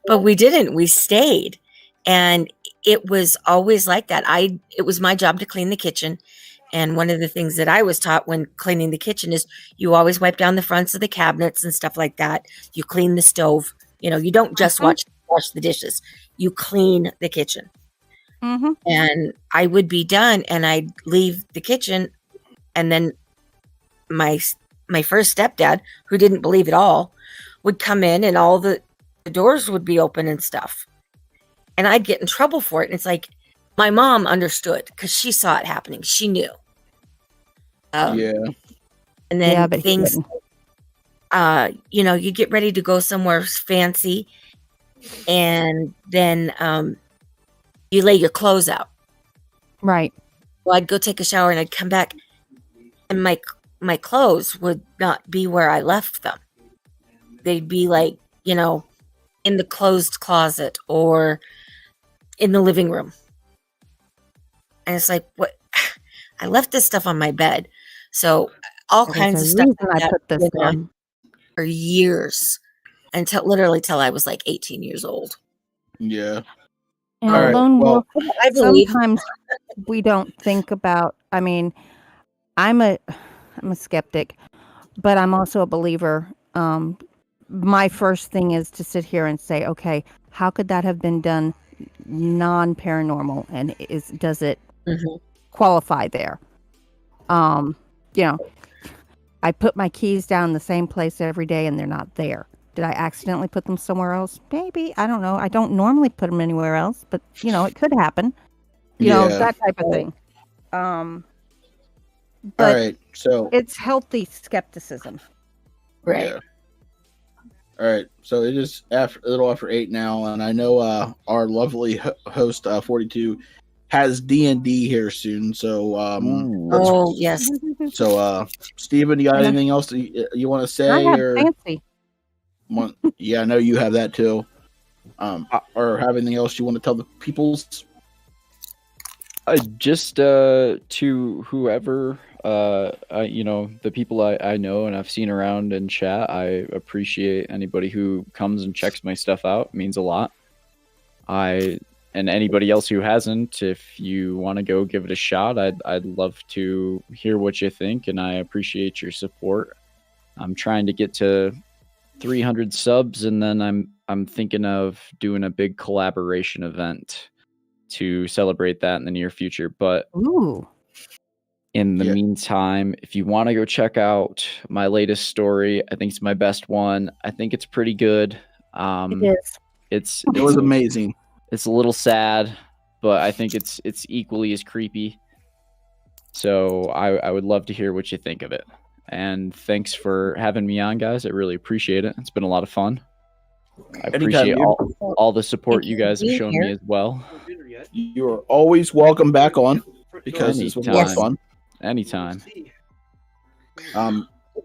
[SPEAKER 4] But we didn't. We stayed. And it was always like that. It was my job to clean the kitchen. And one of the things that I was taught when cleaning the kitchen is you always wipe down the fronts of the cabinets and stuff like that. You clean the stove. You don't just wash the dishes. You clean the kitchen.
[SPEAKER 3] Mm-hmm.
[SPEAKER 4] And I would be done and I'd leave the kitchen. And then my first stepdad, who didn't believe it all, would come in and all the doors would be open and stuff. And I'd get in trouble for it. And it's like, my mom understood because she saw it happening. She knew.
[SPEAKER 1] Yeah.
[SPEAKER 4] And then
[SPEAKER 3] but
[SPEAKER 4] things, you get ready to go somewhere fancy. And then you lay your clothes out.
[SPEAKER 3] Right.
[SPEAKER 4] Well, I'd go take a shower and I'd come back. And my clothes would not be where I left them. They'd be like, in the closed closet or in the living room. And it's like, what? I left this stuff on my bed. So all kinds of stuff
[SPEAKER 3] I put this there
[SPEAKER 4] for years until I was like 18 years old.
[SPEAKER 1] Yeah.
[SPEAKER 3] And
[SPEAKER 1] All right,
[SPEAKER 3] lone
[SPEAKER 1] well,
[SPEAKER 3] wolf,
[SPEAKER 4] I believe
[SPEAKER 3] sometimes we don't think about, I'm a skeptic, but I'm also a believer. My first thing is to sit here and say, okay, how could that have been done non-paranormal, and does it qualify there? I put my keys down in the same place every day and they're not there. Did I accidentally put them somewhere else? Maybe. I don't know. I don't normally put them anywhere else, but it could happen. That type of thing.
[SPEAKER 1] All
[SPEAKER 3] But
[SPEAKER 1] right. So
[SPEAKER 3] it's healthy skepticism.
[SPEAKER 4] right.
[SPEAKER 1] yeah. All right. So it is a little after 8 now, and I know our lovely host 42 has D&D here soon. So
[SPEAKER 4] Oh yes.
[SPEAKER 1] So Steven, you got anything else that you want to say?
[SPEAKER 3] I have
[SPEAKER 1] or
[SPEAKER 3] fancy.
[SPEAKER 1] Yeah, I know you have that too. Or have anything else you want to tell the peoples?
[SPEAKER 2] Just to whoever, the people I know and I've seen around in chat, I appreciate anybody who comes and checks my stuff out. It means a lot. And anybody else who hasn't, if you want to go give it a shot, I'd love to hear what you think, and I appreciate your support. I'm trying to get to 300 subs, and then I'm thinking of doing a big collaboration event to celebrate that in the near future. But in the meantime, if you want to go check out my latest story, I think it's my best one. I think it's pretty good.
[SPEAKER 3] It is.
[SPEAKER 1] It was amazing.
[SPEAKER 2] It's a little sad, but I think it's equally as creepy. So I would love to hear what you think of it. And thanks for having me on, guys. I really appreciate it. It's been a lot of fun. I appreciate all the support you guys have shown me as well.
[SPEAKER 1] You are always welcome back on, because this was a lot of fun.
[SPEAKER 2] Anytime.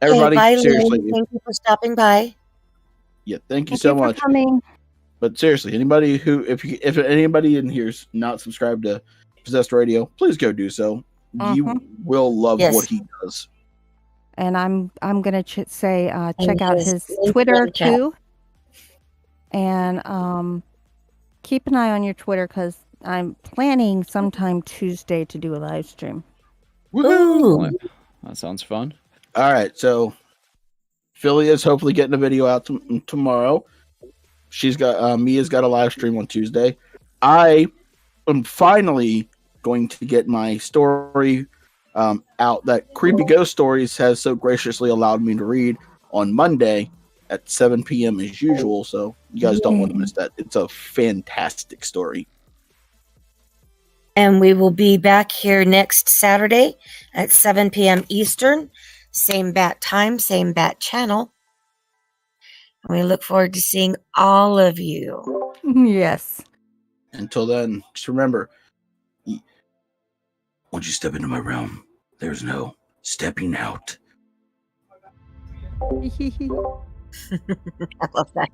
[SPEAKER 1] Everybody,
[SPEAKER 4] bye,
[SPEAKER 1] seriously.
[SPEAKER 4] Lynn. Thank you for stopping by.
[SPEAKER 1] Yeah, thank you so much.
[SPEAKER 3] For coming.
[SPEAKER 1] But seriously, anybody who, if anybody in here is not subscribed to Possessed Radio, please go do so. You will love
[SPEAKER 4] Yes.
[SPEAKER 1] what he does.
[SPEAKER 3] And I'm gonna say check
[SPEAKER 4] And
[SPEAKER 3] out
[SPEAKER 4] his
[SPEAKER 3] his
[SPEAKER 4] link
[SPEAKER 3] Twitter
[SPEAKER 4] in the chat.
[SPEAKER 3] too, and keep an eye on your Twitter because I'm planning sometime Tuesday to do a live stream.
[SPEAKER 4] Ooh.
[SPEAKER 2] That sounds fun.
[SPEAKER 1] All right, so Filia's hopefully getting a video out tomorrow. She's got Mia's got a live stream on Tuesday. I am finally going to get my story out that Creepy Ghost Stories has so graciously allowed me to read on Monday at 7 p.m. as usual. So you guys don't want to miss that. It's a fantastic story.
[SPEAKER 4] And we will be back here next Saturday at 7 p.m. Eastern. Same bat time, same bat channel. And we look forward to seeing all of you.
[SPEAKER 3] Yes.
[SPEAKER 1] Until then, just remember, once you step into my realm, there's no stepping out.
[SPEAKER 4] I love that.